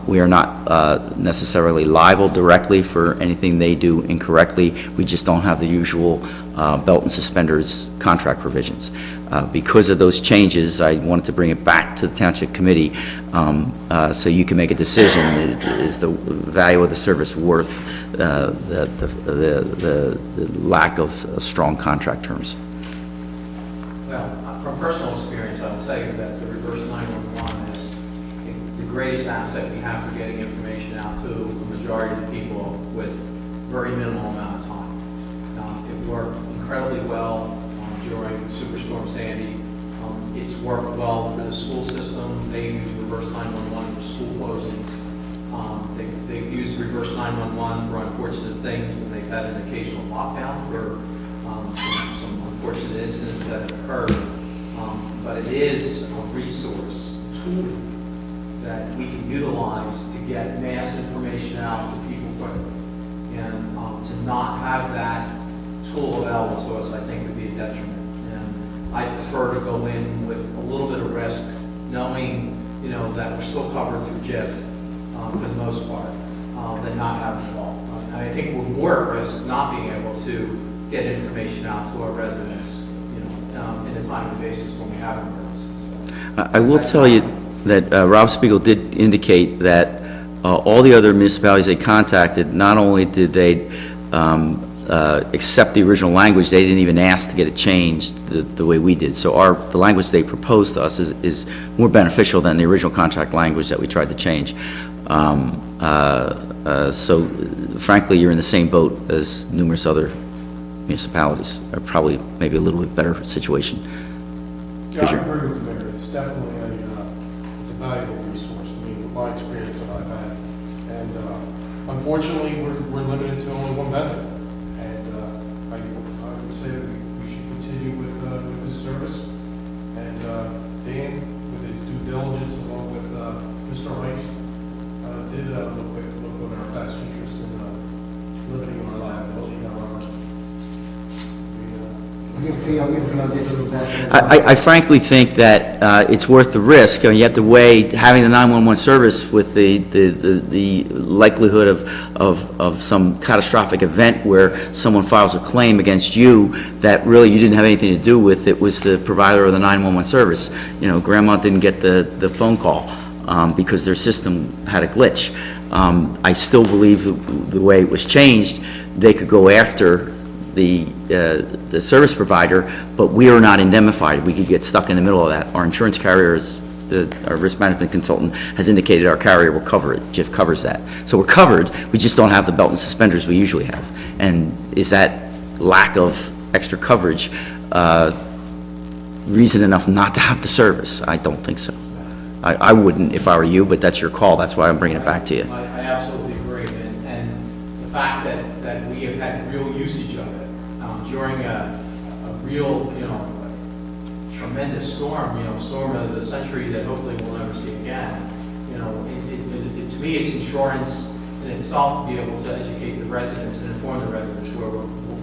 We are not necessarily liable directly for anything they do incorrectly. We just don't have the usual belt and suspenders contract provisions. Because of those changes, I wanted to bring it back to the Township Committee so you can make a decision. Is the value of the service worth the lack of strong contract terms? Well, from personal experience, I will tell you that the reverse 911 is the greatest asset we have for getting information out to the majority of the people with very minimal amount of time. It worked incredibly well during Superstorm Sandy. It's worked well for the school system. They use reverse 911 for school closings. They've used reverse 911 for unfortunate things when they've had an occasional lockdown for some unfortunate incidents that have occurred. But it is a resource tool that we can utilize to get mass information out to people quickly. And to not have that tool available to us, I think, would be a detriment. And I prefer to go in with a little bit of risk, knowing, that we're still covered through JIF for the most part, than not having it all. And I think we're more at risk of not being able to get information out to our residents, in a timely basis when we have emergencies. So I will tell you that Rob Spiegel did indicate that all the other municipalities they contacted, not only did they accept the original language, they didn't even ask to get it changed the way we did. So the language they proposed to us is more beneficial than the original contract language that we tried to change. So frankly, you're in the same boat as numerous other municipalities, are probably maybe a little bit better situation. Yeah, I agree with the mayor. It's definitely it's a valuable resource. I mean, with my experience that I've had, and unfortunately, we're limited to only one vendor. And I would say that we should continue with this service. And Dan, with his due diligence, along with Mr. Rice, did look at our best interest in limiting our liability. However, You feel this is the best? I frankly think that it's worth the risk. You have to weigh having the 911 service with the likelihood of some catastrophic event where someone files a claim against you that really you didn't have anything to do with. It was the provider of the 911 service. Grandma didn't get the phone call because their system had a glitch. I still believe the way it was changed, they could go after the service provider, but we are not indemnified. We could get stuck in the middle of that. Our insurance carrier our risk management consultant has indicated our carrier will cover it. JIF covers that. So we're covered, we just don't have the belt and suspenders we usually have. And is that lack of extra coverage reason enough not to have the service? I don't think so. I wouldn't if I were you, but that's your call. That's why I'm bringing it back to you. I absolutely agree. And the fact that we have had real usage of it during a real, tremendous storm, storm of the century that hopefully we'll never see again. To me, it's insurance in itself to be able to educate the residents and inform the residents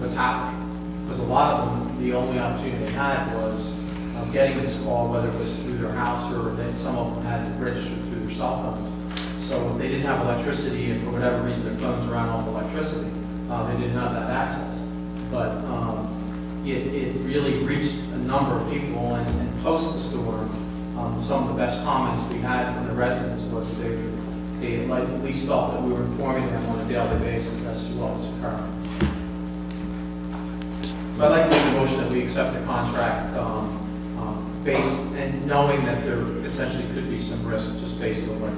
what's happening. Because a lot of them, the only opportunity they had was getting this call, whether it was through their house or then some of them had it registered through their cell phones. So if they didn't have electricity, and for whatever reason their phones ran off electricity, they didn't have that access. But it really reached a number of people, and post the storm, some of the best comments we had from the residents was that they like at least felt that we were informing them on a daily basis as to what was occurring. So I'd like to make a motion that we accept the contract based, and knowing that there potentially could be some risk just based on what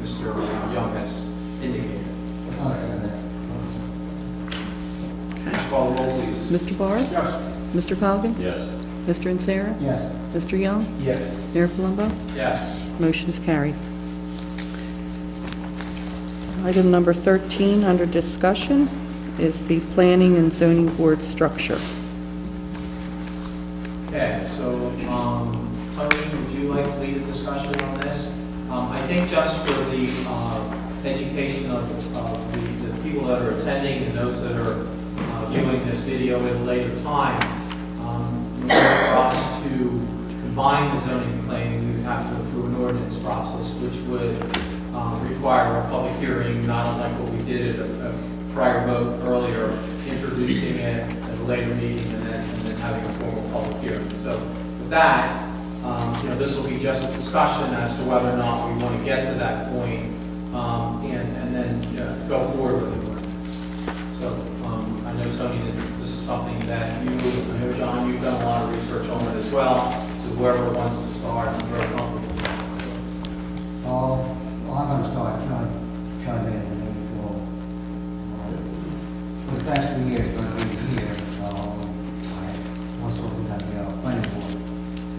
Mr. Young has indicated. I'll second that. Please call the roll, please. Mr. Barr? Yes. Mr. Coggins? Yes. Mr. Ansara? Yes. Mr. Young? Yes. Mayor Palumbo? Yes. Motion's carried. Item number 13 under discussion is the Planning and Zoning Board structure. Okay, so, Tony, would you like to lead the discussion on this? I think just for the education of the people that are attending and those that are viewing this video at a later time, in order for us to combine the zoning and planning, we would have to go through an ordinance process, which would require a public hearing, not unlike what we did at a prior vote earlier, introducing it at a later meeting and then having a formal public hearing. So with that, this will be just a discussion as to whether or not we want to get to that point, and then go forward with the ordinance. So I know, Tony, that this is something that I know, John, you've done a lot of research on it as well, so whoever wants to start, I'm very comfortable with that. Well, I'm going to start trying to maybe go. For the past 3 years that I've been here, I also been on the planning board.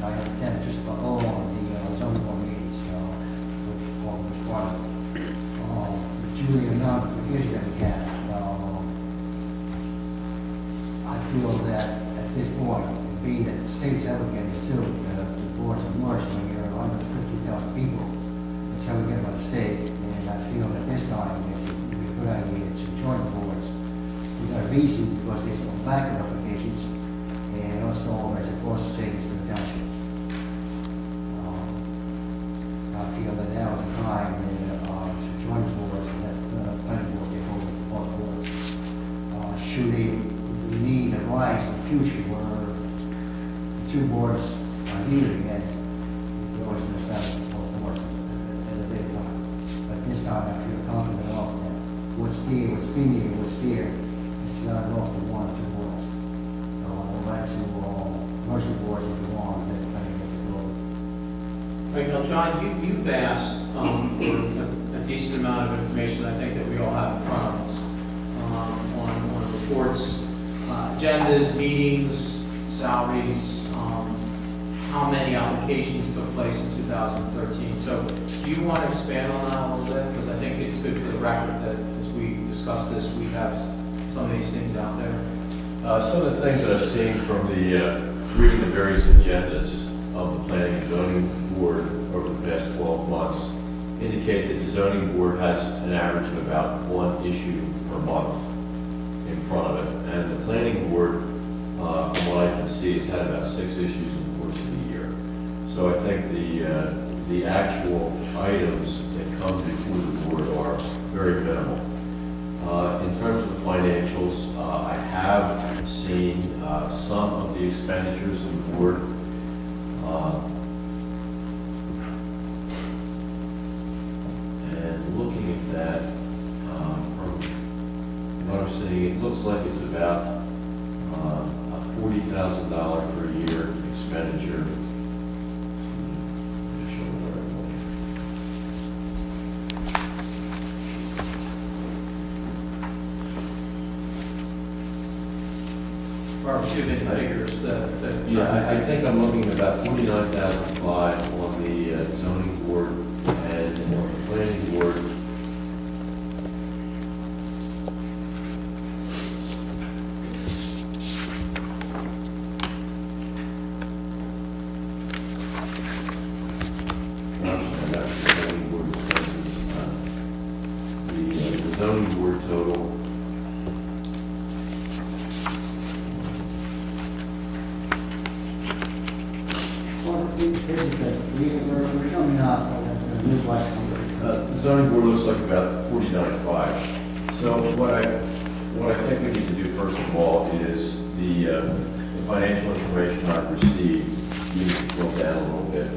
I have attended just about all of the zoning board meetings, which was part of the Julie amount of years that we had. I feel that at this point, being that the state's elegant too, the boards are merged when you're 150,000 people. It's how we get about the state, and I feel that this time it's a good idea to join the boards. We got a reason because there's some lack of applications, and also there's a cost savings to the township. I feel that now is the time to join the boards and let the planning board get hold of all boards. Should the need arise in the future where the two boards are needed against, we always miss out on both boards at a big time. But this time I feel confident enough that what's there, what's been there, what's there, it's not enough for one or two boards. So I'd like to merge the boards if you want, let the planning board get hold. Right, now, John, you've asked for a decent amount of information I think that we all have in front of us on reports, agendas, meetings, salaries, how many applications took place in 2013. So do you want to expand on that a little bit? Because I think it's good for the record that as we discuss this, we have some of these things out there. Some of the things that I've seen from the reading the various agendas of the Planning and Zoning Board over the past 12 months indicate that the Zoning Board has an average of about one issue per month in front of it. And the Planning Board, from what I can see, has had about 6 issues in the course of the year. So I think the actual items that come before the board are very minimal. In terms of the financials, I have seen some of the expenditures of the board. And looking at that, from what I'm seeing, it looks like it's about a $40,000 per year expenditure. Or two big figures that. Yeah, I think I'm looking at about $49,500 on the zoning board and on the planning board. The zoning board total. Well, this is the, we're coming up with a new life. The zoning board looks like about 49.5. So what I think we need to do first of all is the financial information I've received, you need to drill down a little bit,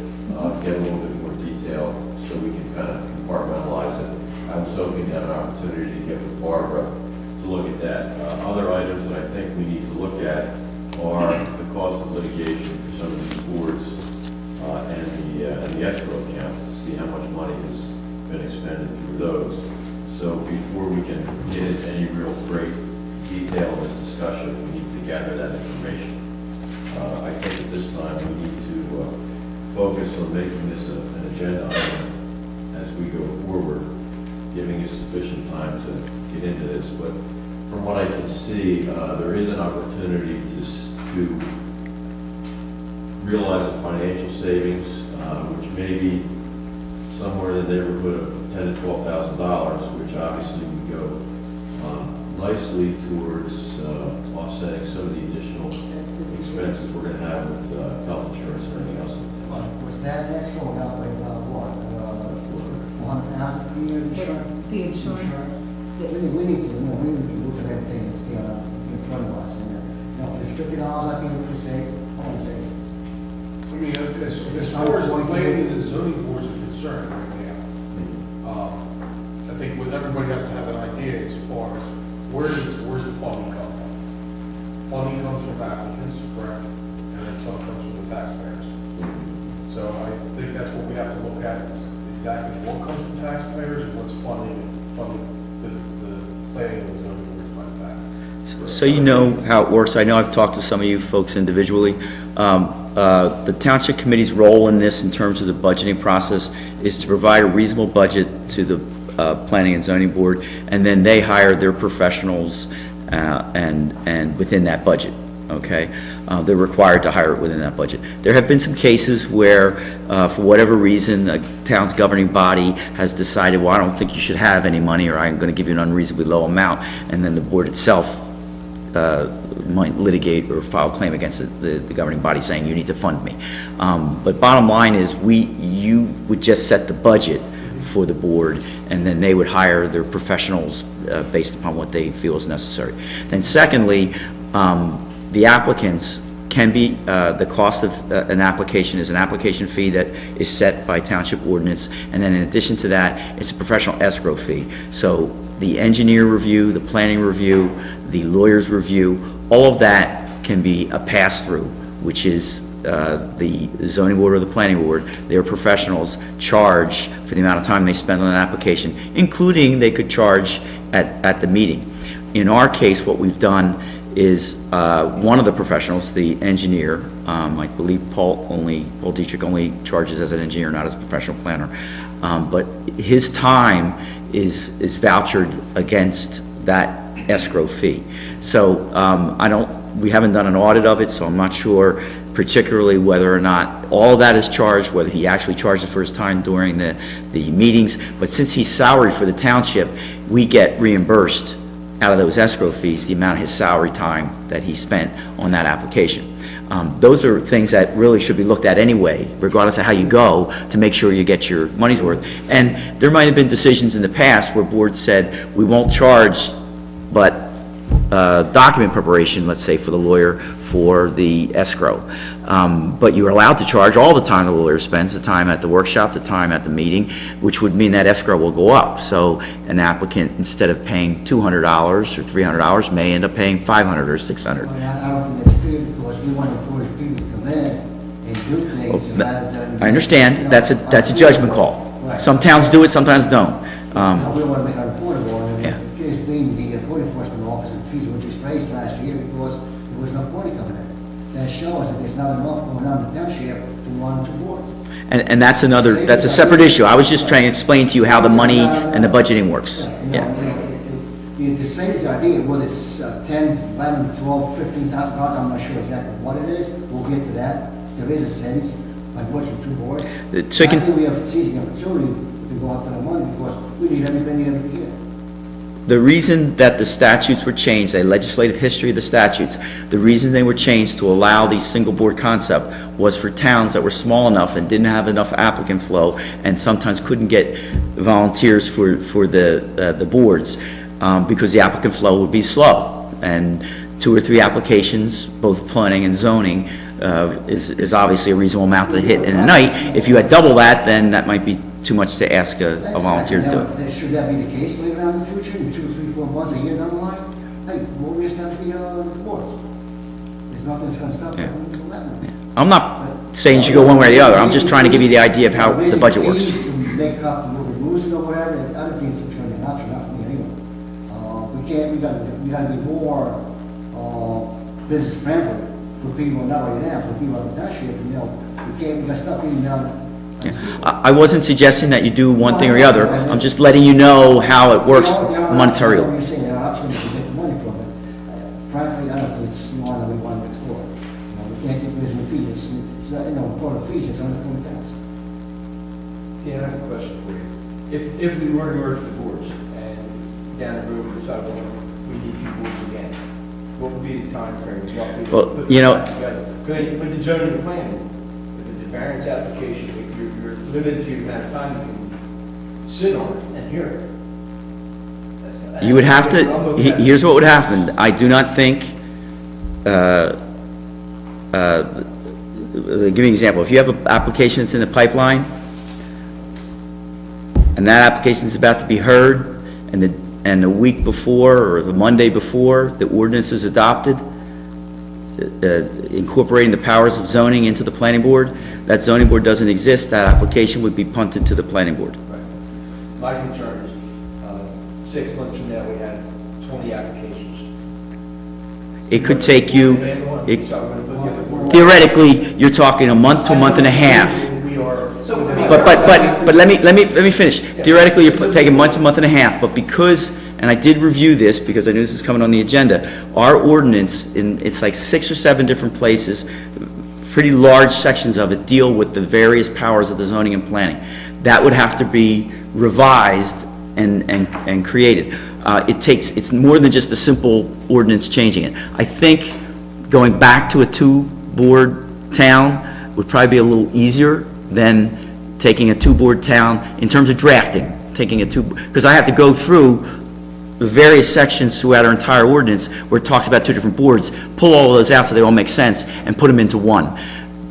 get a little bit more detail so we can kind of compartmentalize it. I was hoping to have an opportunity to get with Barbara to look at that. Other items that I think we need to look at are the cost of litigation for some of these boards and the escrow accounts to see how much money has been expended through those. So before we can get into any real great detail in this discussion, we need to gather that information. I think at this time we need to focus on making this an agenda item as we go forward, giving us sufficient time to get into this. But from what I can see, there is an opportunity to realize a financial savings, which may be somewhere in the neighborhood of $10,000 to $12,000, which obviously would go nicely towards offsetting some of the additional expenses we're going to have with health insurance and everything else. Was that sold out by what? 400,000 per year insurance? The insurance. We need to look at everything that's in front of us. And, it's $50, I think, per se, I want to say. I mean, as far as the planning and the zoning boards are concerned right now, I think what everybody has to have an idea as far as where's the funding come from? Funding comes from applicants, correct? And then some comes from the taxpayers. So I think that's what we have to look at, is exactly what comes from taxpayers and what's funding the planning and the zoning boards by taxes. So you know how it works. I know I've talked to some of you folks individually. The Township Committee's role in this, in terms of the budgeting process, is to provide a reasonable budget to the Planning and Zoning Board, and then they hire their professionals and within that budget, okay? They're required to hire it within that budget. There have been some cases where, for whatever reason, a town's governing body has decided, well, I don't think you should have any money, or I'm going to give you an unreasonably low amount, and then the board itself might litigate or file a claim against the governing body saying you need to fund me. But bottom line is you would just set the budget for the board, and then they would hire their professionals based upon what they feel is necessary. Then secondly, the applicants can be, the cost of an application is an application fee that is set by township ordinance, and then in addition to that, it's a professional escrow fee. So the engineer review, the planning review, the lawyer's review, all of that can be a pass-through, which is the zoning board or the planning board, their professionals charge for the amount of time they spend on an application, including they could charge at the meeting. In our case, what we've done is one of the professionals, the engineer, I believe Paul Dietrich only charges as an engineer, not as a professional planner, but his time is vouchered against that escrow fee. So we haven't done an audit of it, so I'm not sure particularly whether or not all of that is charged, whether he actually charged the first time during the meetings. But since he's salary for the township, we get reimbursed out of those escrow fees the amount of his salary time that he spent on that application. Those are things that really should be looked at anyway, regardless of how you go, to make sure you get your money's worth. And there might have been decisions in the past where boards said, we won't charge, but document preparation, let's say, for the lawyer for the escrow. But you're allowed to charge all the time the lawyer spends, the time at the workshop, the time at the meeting, which would mean that escrow will go up. So an applicant, instead of paying $200 or $300, may end up paying $500 or $600. I don't think that's fair, because we want to encourage people to come in and do things rather than... I understand, that's a judgment call. Right. Some towns do it, sometimes don't. We want to make it affordable, and Yeah. the case being the code enforcement office and fees were just raised last year because there was no money coming in. That shows that there's not enough going on in the township to run two boards. And that's a separate issue. I was just trying to explain to you how the money and the budgeting works. Yeah. The savings idea, whether it's 10, 11, 12, $15,000, I'm not sure exactly what it is. We'll get to that. There is a sense, like watching two boards. So you can- I think we have seized the opportunity to go after the money because we need everybody every year. The reason that the statutes were changed, the legislative history of the statutes, the reason they were changed to allow the single board concept was for towns that were small enough and didn't have enough applicant flow and sometimes couldn't get volunteers for the boards, because the applicant flow would be slow. And 2 or 3 applications, both planning and zoning, is obviously a reasonable amount to hit in a night. If you had double that, then that might be too much to ask a volunteer to do it. Should that be the case later on in the future, in 2, 3, 4 months, a year down the line? Hey, we'll reestablish the boards. There's nothing that's gonna stop that from happening. I'm not saying you should go one way or the other, I'm just trying to give you the idea of how the budget works. Fees to make up, we're losing or whatever, I don't think it's gonna be an option, not for me anyway. We gotta be more, business friendly for people, not right now, for people in the township, we gotta stop being down. I wasn't suggesting that you do one thing or the other, I'm just letting you know how it works monetarily. You're saying there are options to get money from it. Frankly, I don't think it's more than we want to explore. We can't keep losing fees, it's not, for the fees, it's only 20 cents. Dan, I have a question for you. If we were to merge the boards and down the road we decide, well, we need 2 boards again, what would be the timeframe? What would Well, put you know- that together? With the zoning and planning, if it's a variance application, you're limited to the amount of time you can sit on it and hear it. You would have to, here's what would happen, I do not think, give me an example, if you have an application that's in the pipeline, and that application is about to be heard, and the week before, or the Monday before, the ordinance is adopted, incorporating the powers of zoning into the planning board, that zoning board doesn't exist, that application would be punted to the planning board. Right. My concern is, 6 months from now, we have 20 applications. It could take you, So I'm gonna put the other board. theoretically, you're talking a month to a month and a half. We are. But let me finish. Theoretically, you're taking months, a month and a half, but because, and I did review this because I knew this was coming on the agenda, our ordinance, it's like 6 or 7 different places, pretty large sections of it deal with the various powers of the zoning and planning. That would have to be revised and created. It's more than just a simple ordinance changing it. I think going back to a 2-board town would probably be a little easier than taking a 2-board town in terms of drafting, because I have to go through the various sections throughout our entire ordinance where it talks about 2 different boards, pull all of those out so they all make sense, and put them into one.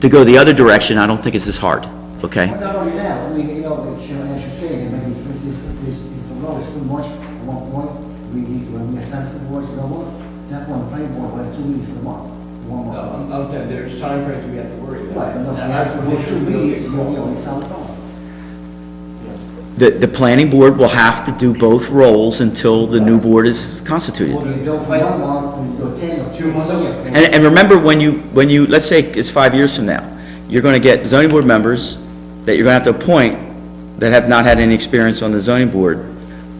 To go the other direction, I don't think is this hard, okay? But not only that, I mean, it's, as you're saying, maybe for instance, if the law is too much, at one point, we need to, when we establish the boards, you know what? That one, the planning board, will have 2 meetings per month, 1 month. I'm saying there's timeframes we have to worry about. Right, and if we And I have to make do sure 2 we don't meetings, get it's sound phone. The planning board will have to do both roles until the new board is constituted. Well, you go for 1 month, and you go 10 or 2 months. And remember, when you, let's say it's 5 years from now, you're going to get zoning board members that you're going to have to appoint that have not had any experience on the zoning board,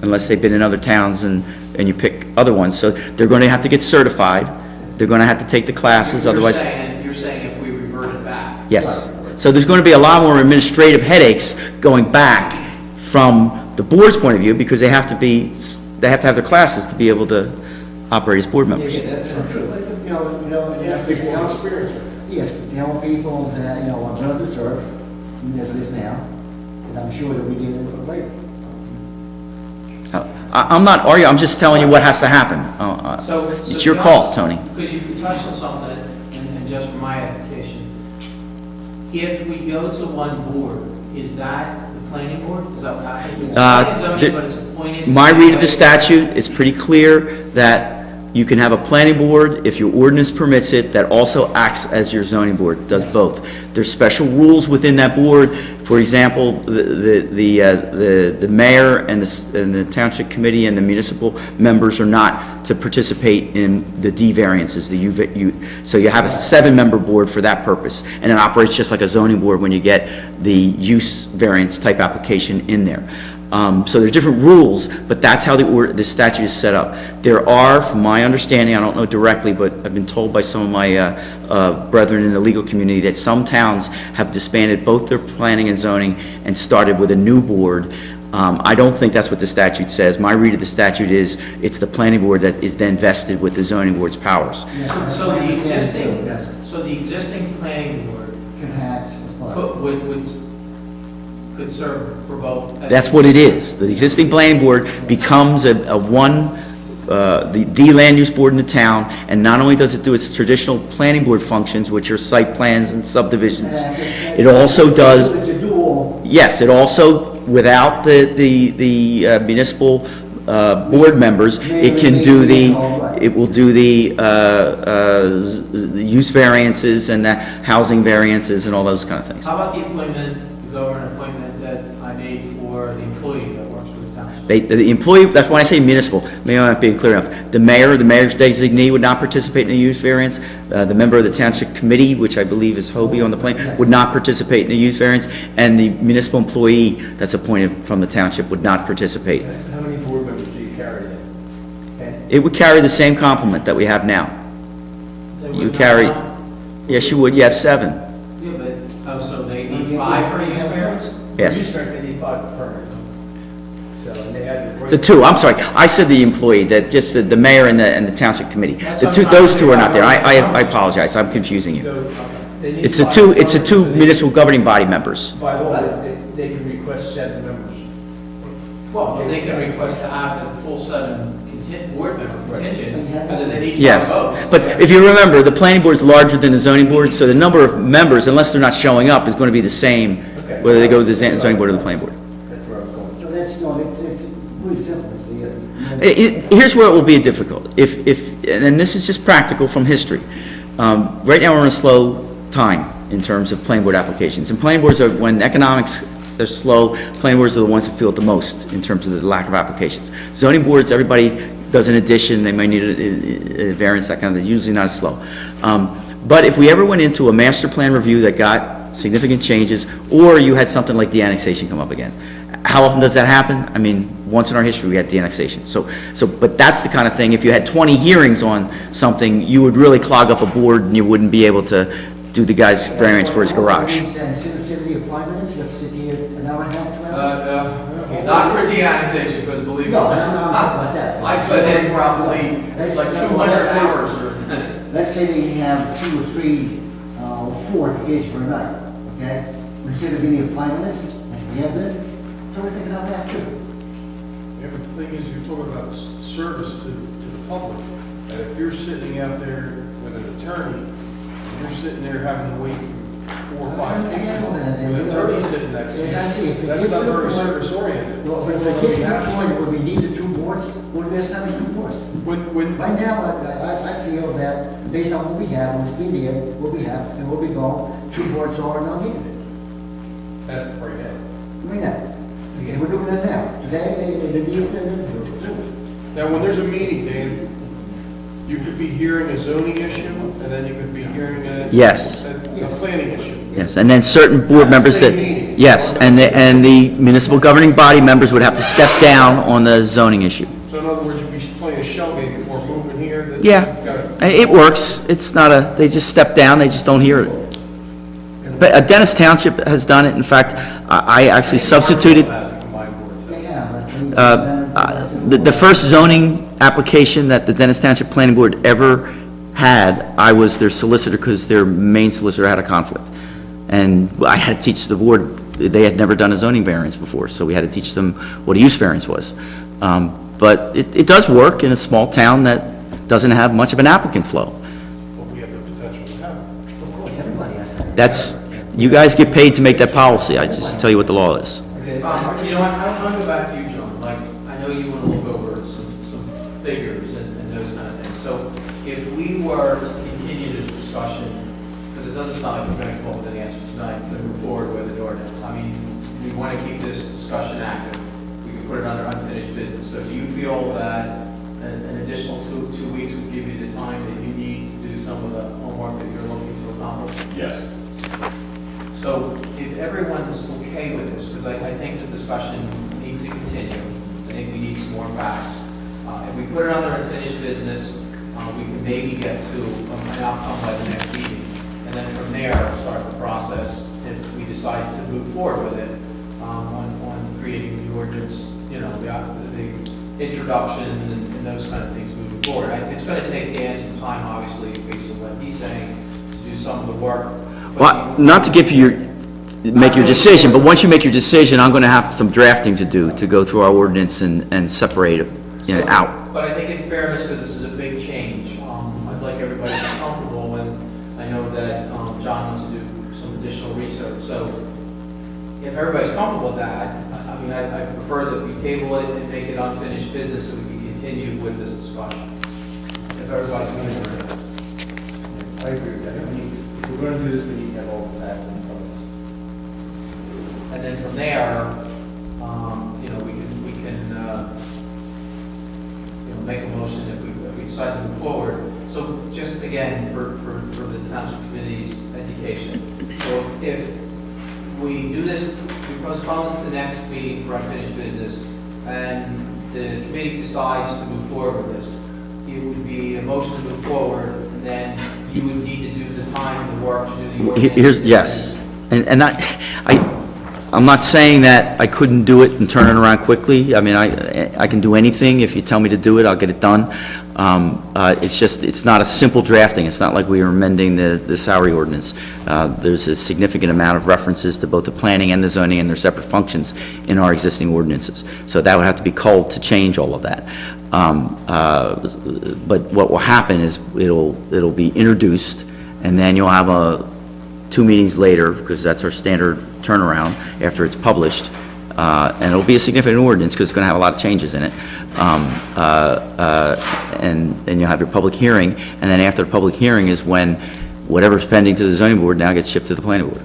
unless they've been in other towns and you pick other ones. So they're going to have to get certified, they're going to have to take the classes, otherwise. You're saying if we reverted back. Yes. So there's going to be a lot more administrative headaches going back from the board's point of view, because they have to have their classes to be able to operate as board members. Yeah, that's true. It's the young experience. Yes, young people that, are going to serve, as it is now, and I'm sure that we did it later. I'm not arguing, I'm just telling you what has to happen. So It's your call, Tony. Because you touched on something, and just for my application, if we go to 1 board, is that the planning board? Is that what happens? It's planning and zoning, but it's appointed. My read of the statute, it's pretty clear that you can have a planning board, if your ordinance permits it, that also acts as your zoning board, does both. There's special rules within that board. For example, the mayor and the township committee and the municipal members are not to participate in the D variances, so you have a 7-member board for that purpose, and it operates just like a zoning board when you get the use variance type application in there. So there's different rules, but that's how the statute is set up. There are, from my understanding, I don't know directly, but I've been told by some of my brethren in the legal community that some towns have disbanded both their planning and zoning and started with a new board. I don't think that's what the statute says. My read of the statute is it's the planning board that is then vested with the zoning board's powers. Yes, So I the understand, existing planning board can act as part. would could serve for both. That's what it is. The existing planning board becomes the land use board in the town, and not only does it do its traditional planning board functions, which are site plans and subdivisions, it also does, It's a dual. yes, it also, without the municipal board members, it can do it will do the use variances and the housing variances and all those kind of things. How about the appointment, the government appointment that I made for the employee that works for the township? The employee, that's when I say municipal, maybe I'm not being clear enough. The mayor's designee would not participate in a use variance. The member of the township committee, which I believe is Hobie on the plan, would not participate in a use variance. And the municipal employee that's appointed from the township would not participate. How many board members do you carry then? Okay. It would carry the same complement that we have now. They You would not carry, allow- yes, you would, you have 7. Yeah, but, so they need 5 for a use variance? Yes. Use variance, they need 5 for permit. So, and they had. It's a 2, I'm sorry, I said the employee, that just the mayor and the township committee. Those two are not there, I apologize, I'm confusing you. So, they need It's the 5 two members. municipal governing body members. By law, they can request 7 members. Well, they can request to have the full 7 board member contingent, but then they need 5 Yes, votes. but if you remember, the planning board is larger than the zoning board, so the number of members, unless they're not showing up, is going to be the same, Okay. whether they go to the zoning board or the planning board. That's where I was going. So that's, no, it's really simple. It's Here's where it will be difficult, and this is just practical from history. Right now, we're in a slow time in terms of planning board applications, and planning boards are, when economics are slow, planning boards are the ones that feel it the most in terms of the lack of applications. Zoning boards, everybody does an addition, they might need a variance, that kind of thing, usually not as slow. But if we ever went into a master plan review that got significant changes, or you had something like de-annexation come up again, how often does that happen? I mean, once in our history, we had de-annexation. But that's the kind of thing, if you had 20 hearings on something, you would really clog up a board, and you wouldn't be able to do the guy's variance for his garage. Sit of 5 minutes, let's sit here an hour and a half, 2 hours. Not for de-annexation, because believe me, No, I'm not talking about that. I put in probably Let's- like 200 let's say- hours or. Let's say we have 2 or 3, or 4 applications per night, okay? Instead of being 5 minutes, as we have been, so we're thinking about that too. Yeah, but the thing is, you're talking about service to the public. And if you're sitting out there with an attorney, and you're sitting there having to wait 4 or 5 I understand minutes, all that, and with an you know, attorney sitting next to you, as I say, if it that's gets not to the very point- service oriented. Well, but if it gets to the point where we need the 2 boards, we'll establish 2 boards. When, Right now, I feel that based on what we have, what's been there, what we have, and what we go, 2 boards are not needed. right now. I mean that. And we're doing that now. Today, they need it. Now, when there's a meeting, Dan, you could be hearing a zoning issue, and then you could be hearing Yes. a planning issue. Yes, and then certain board members that, Same meeting. yes, and the municipal governing body members would have to step down on the zoning issue. So in other words, you'd be playing a shell game or moving here. that- Yeah. it's gotta- It works, it's not they just step down, they just don't hear it. But Dennis Township has done it, in fact, I actually substituted, As a combined board. the first zoning application that the Dennis Township Planning Board ever had, I was their solicitor because their main solicitor had a conflict. And I had to teach the board, they had never done a zoning variance before, so we had to teach them what a use variance was. But it does work in a small town that doesn't have much of an applicant flow. But we have the potential to have. Of course, everybody has that. That's, you guys get paid to make that policy, I just tell you what the law is. You know, I want to go back to you, John, like, I know you want to look over some figures and those kind of things. So if we were to continue this discussion, because it doesn't sound like we're going to come up with an answer tonight to move forward with an ordinance. I mean, we want to keep this discussion active. We can put it under unfinished business. So do you feel that an additional two weeks would give you the time that you need to do some of the homework that you're looking to accomplish? Yes. So if everyone's okay with this, because I think the discussion needs to continue, I think we need some more facts. If we put it under unfinished business, we can maybe get to an outcome by the next meeting. And then from there, start the process, if we decide to move forward with it, on creating the ordinance, you know, the introductions and those kind of things moving forward. It's going to take Dan some time, obviously, based on what he's saying, to do some of the work. But Well, not to give you make your decision, but once you make your decision, I'm going to have some drafting to do, to go through our ordinance and separate it, out. But I think in fairness, because this is a big change, I'd like everybody to be comfortable, and I know that John wants to do some additional research. So if everybody's comfortable with that, I mean, I prefer that we table it and make it unfinished business so we can continue with this discussion. If everybody's going to agree. I agree with that. If we're going to do this, we need to have all the facts in front of us. And then from there, we can make a motion if we decide to move forward. So just again, for the Township Committee's education. So if we do this, we postpone this to the next meeting for unfinished business, and the committee decides to move forward with this, it would be a motion to move forward, and then you would need to do the time and the work to do the ordinance. Yes, and I'm not saying that I couldn't do it and turn it around quickly. I mean, I can do anything. If you tell me to do it, I'll get it done. It's not a simple drafting. It's not like we are amending the salary ordinance. There's a significant amount of references to both the planning and the zoning and their separate functions in our existing ordinances. So that would have to be culled to change all of that. But what will happen is it'll be introduced, and then you'll have 2 meetings later, because that's our standard turnaround after it's published, and it'll be a significant ordinance because it's going to have a lot of changes in it. And then you'll have your public hearing, and then after the public hearing is when whatever's pending to the zoning board now gets shipped to the planning board.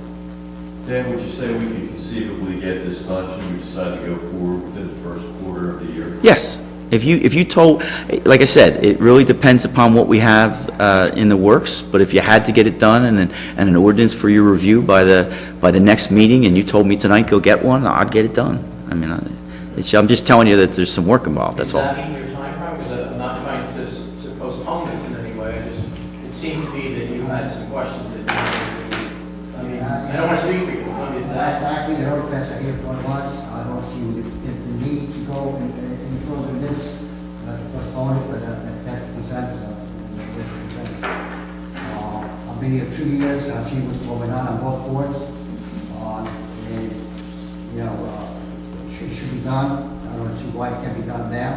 Dan, would you say we could conceivably get this done, should we decide to go forward within the first quarter of the year? Yes. If you told, like I said, it really depends upon what we have in the works, but if you had to get it done and an ordinance for your review by the next meeting, and you told me tonight, go get one, I'd get it done. I mean, I'm just telling you that there's some work involved, that's all. Does that meet your time frame? Because I'm not trying to postpone this in any way. It seemed to me that you had some questions that I mean, I don't want to speak for you. I mean, that. Actually, the road fence are here for us. I don't see if the need to go any further than this, to postpone it, but that's the consensus. I've been here 2 years, I see what's going on both boards. And, it should be done. I don't see why it can't be done now.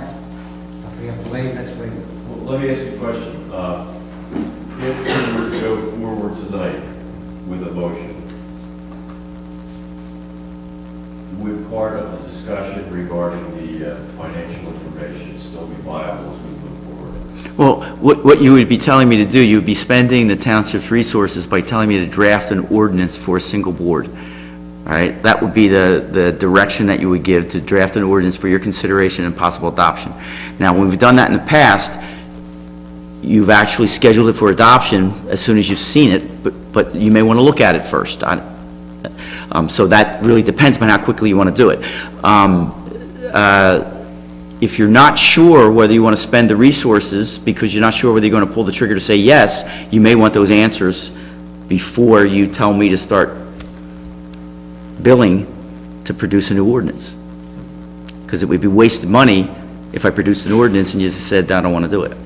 If we have to wait, let's wait. Well, let me ask you a question. If we were to go forward tonight with a motion, would part of the discussion regarding the financial information still be viable as we move forward? Well, what you would be telling me to do, you would be spending the township's resources by telling me to draft an ordinance for a single board. All right, that would be the direction that you would give, to draft an ordinance for your consideration and possible adoption. Now, when we've done that in the past, you've actually scheduled it for adoption as soon as you've seen it, but you may want to look at it first. So that really depends on how quickly you want to do it. If you're not sure whether you want to spend the resources because you're not sure whether you're going to pull the trigger to say yes, you may want those answers before you tell me to start billing to produce a new ordinance. Because it would be wasted money if I produced an ordinance and you just said, I don't want to do it.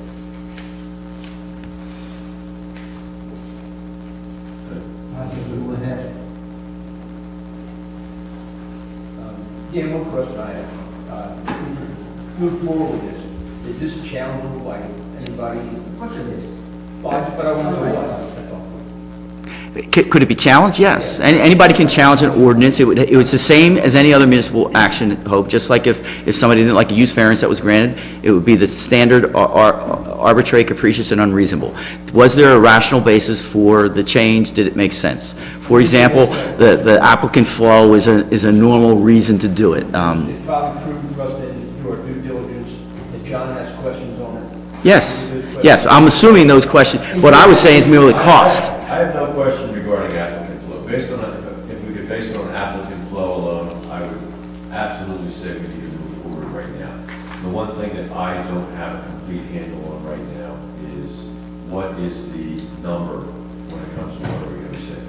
I say we go ahead. Dan, one question I have. Move forward with this. Is this challengeable by anybody? Of course it is. But I want to know why. That's all. Could it be challenged? Yes. Anybody can challenge an ordinance. It was the same as any other municipal action, Hope. Just like if somebody didn't like a use variance that was granted, it would be the standard arbitrary, capricious, and unreasonable. Was there a rational basis for the change? Did it make sense? For example, the applicant flow is a normal reason to do it. It's probably prudent for us to do our due diligence, that John has questions on it. Yes. Yes. I'm assuming those questions. What I was saying is merely cost. I have no question regarding applicant flow. If we could base it on applicant flow alone, I would absolutely say we need to move forward right now. The one thing that I don't have a complete handle on right now is what is the number when it comes to what are we going to say.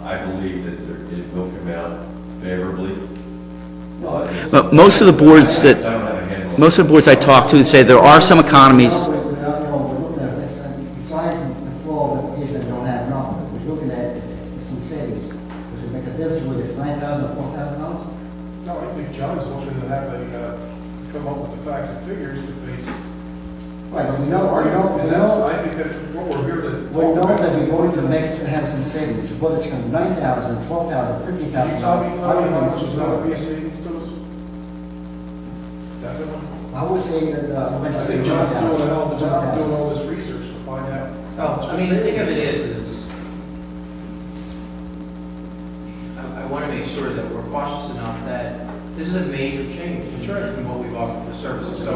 I believe that it will come out favorably. But most of the boards most of the boards I talk to say there are some economies. We're looking at this, besides the flow of the kids that don't have enough, we're looking at some savings, which would make a difference with And that's, I think that's what we're here to We know talk that about. we're going to have some savings, whether it's going to be $9,000, $12,000, $15,000. Can you tell me how much is going to be a savings to us? Definitely. I would say that, we're going I to say think John's doing a hell of a job 1,000. doing all this research to find out. how much I mean, the thing of it savings. is I want to make sure that we're cautious enough that this is a major change in what we've offered for services. So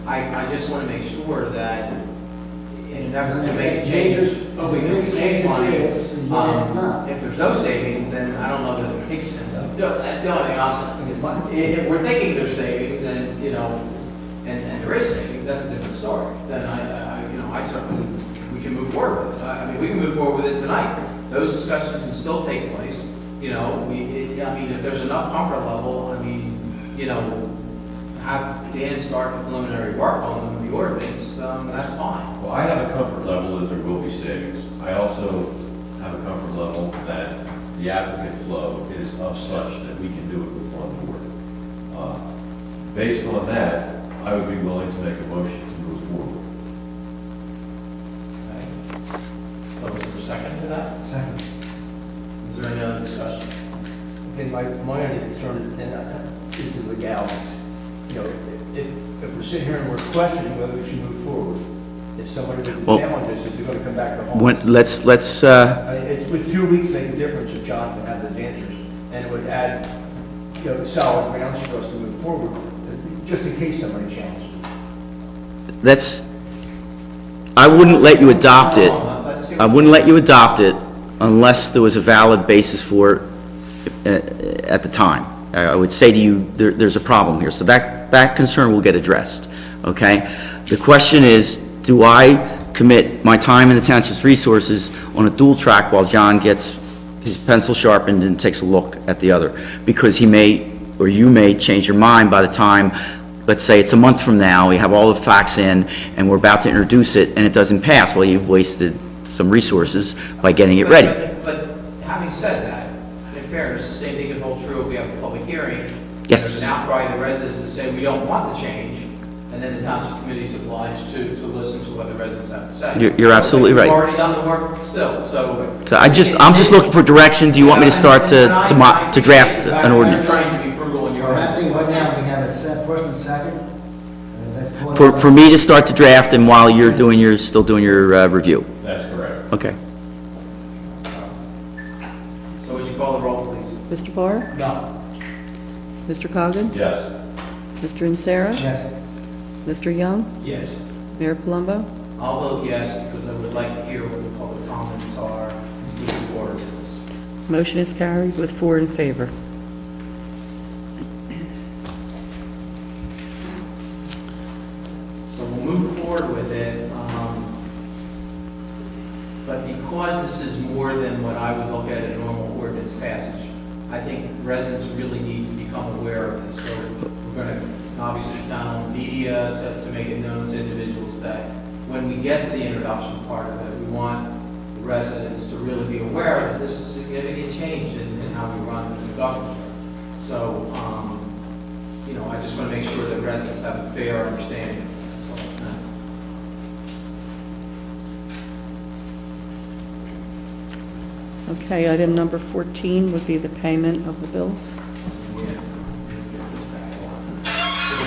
I just want to make sure that in an effort to make a change, we can save money. Yes, and yes, it's not. If there's no savings, then I don't know that it makes sense. That's the only thing I'm saying. If we're thinking there's savings and, and there is savings, that's a different story. Then I certainly, we can move forward with it. I mean, we can move forward with it tonight. Those discussions can still take place. If there's enough comfort level, have Dan start the preliminary work on the ordinance, that's fine. Well, I have a comfort level that there will be savings. I also have a comfort level that the applicant flow is of such that we can do it with one board. Based on that, I would be willing to make a motion to move forward. So is there a second to that? Second. Is there any other discussion? And my only concern is the legalities. If we're sitting here and we're questioning whether we should move forward, if somebody was to Well, challenge us, is it going to come back to haunt When, us? let's, I mean, it's, would 2 weeks make a difference if John could have those answers? And it would add, solid grounds for us to move forward, just in case somebody challenges. I wouldn't let you adopt it. I wouldn't let you adopt it unless there was a valid basis for it at the time. I would say to you, there's a problem here. So that concern will get addressed, okay? The question is, do I commit my time and the township's resources on a dual track while John gets his pencil sharpened and takes a look at the other? Because he may, or you may change your mind by the time, let's say it's a month from now, we have all the facts in, and we're about to introduce it, and it doesn't pass. Well, you've wasted some resources by getting it ready. But having said that, in fairness, the same thing can hold true if we have a public hearing. Yes. There's an outcry of the residents that say we don't want the change, and then the township committee is obliged to listen to what the residents have to say. You're absolutely right. We've already done the work still, so. So I'm just looking for direction. Do you want me to start to draft an ordinance? I'm trying to be frugal in your Well, I end. think right now we have a first and second. Let's go For me to start the draft, and while you're still doing your review? That's correct. Okay. So would you call the roll, please? Mr. Barr? No. Mr. Coggins? Yes. Mr. Insera? Yes. Mr. Young? Yes. Mayor Palumbo? I'll vote yes, because I would like to hear what the public comments are moving forward to this. Motion is carried with 4 in favor. So we'll move forward with it, but because this is more than what I would look at a normal ordinance passage, I think residents really need to become aware of this. So we're going to obviously count on the media to make it known to individuals that when we get to the introduction part of it, we want the residents to really be aware that this is a significant change in how we run the government. So, I just want to make sure that residents have a fair understanding. Okay, item number 14 would be the payment of the bills. Would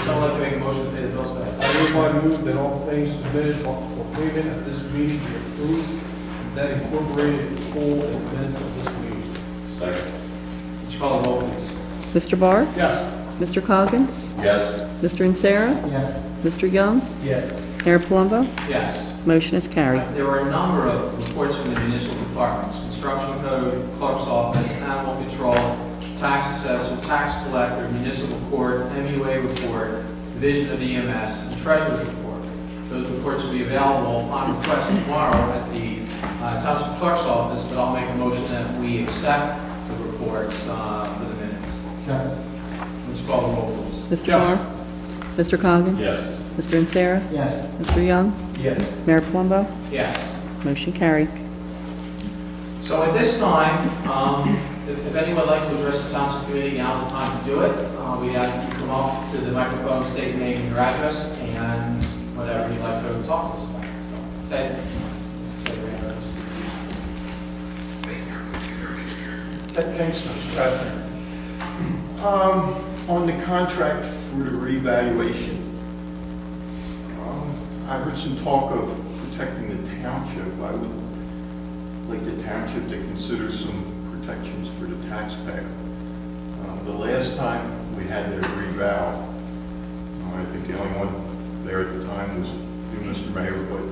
someone like to make a motion to pay the bills back? I hereby move that all claims submitted for payment at this meeting be approved, and that incorporated in full in the minutes of this meeting. Second. Would you call the roll, please? Mr. Barr? Yes. Mr. Coggins? Yes. Mr. Insera? Yes. Mr. Young? Yes. Mayor Palumbo? Yes. Motion is carried. There were a number of reports from the municipal departments: construction code, clerk's office, animal control, tax assessor, tax collector, municipal court, MUA report, division of EMS, and treasurer's report. Those reports will be available upon request tomorrow at the township clerk's office, but I'll make a motion that we accept the reports for the minutes. Second. Would you call the roll, please? Mr. Yes. Barr? Mr. Coggins? Yes. Mr. Insera? Yes. Mr. Young? Yes. Mayor Palumbo? Yes. Motion carried. So at this time, if anyone would like to address the township committee, now's the time to do it. We ask that you come up to the microphone, state your name and your address, and whatever you'd like to talk to us about. Say. Ted Kingston, Stratford. On the contract for the revaluation, I heard some talk of protecting the township. I would like the township to consider some protections for the taxpayer. The last time we had the reval, I think the only one there at the time was you, Mr. Mayor, but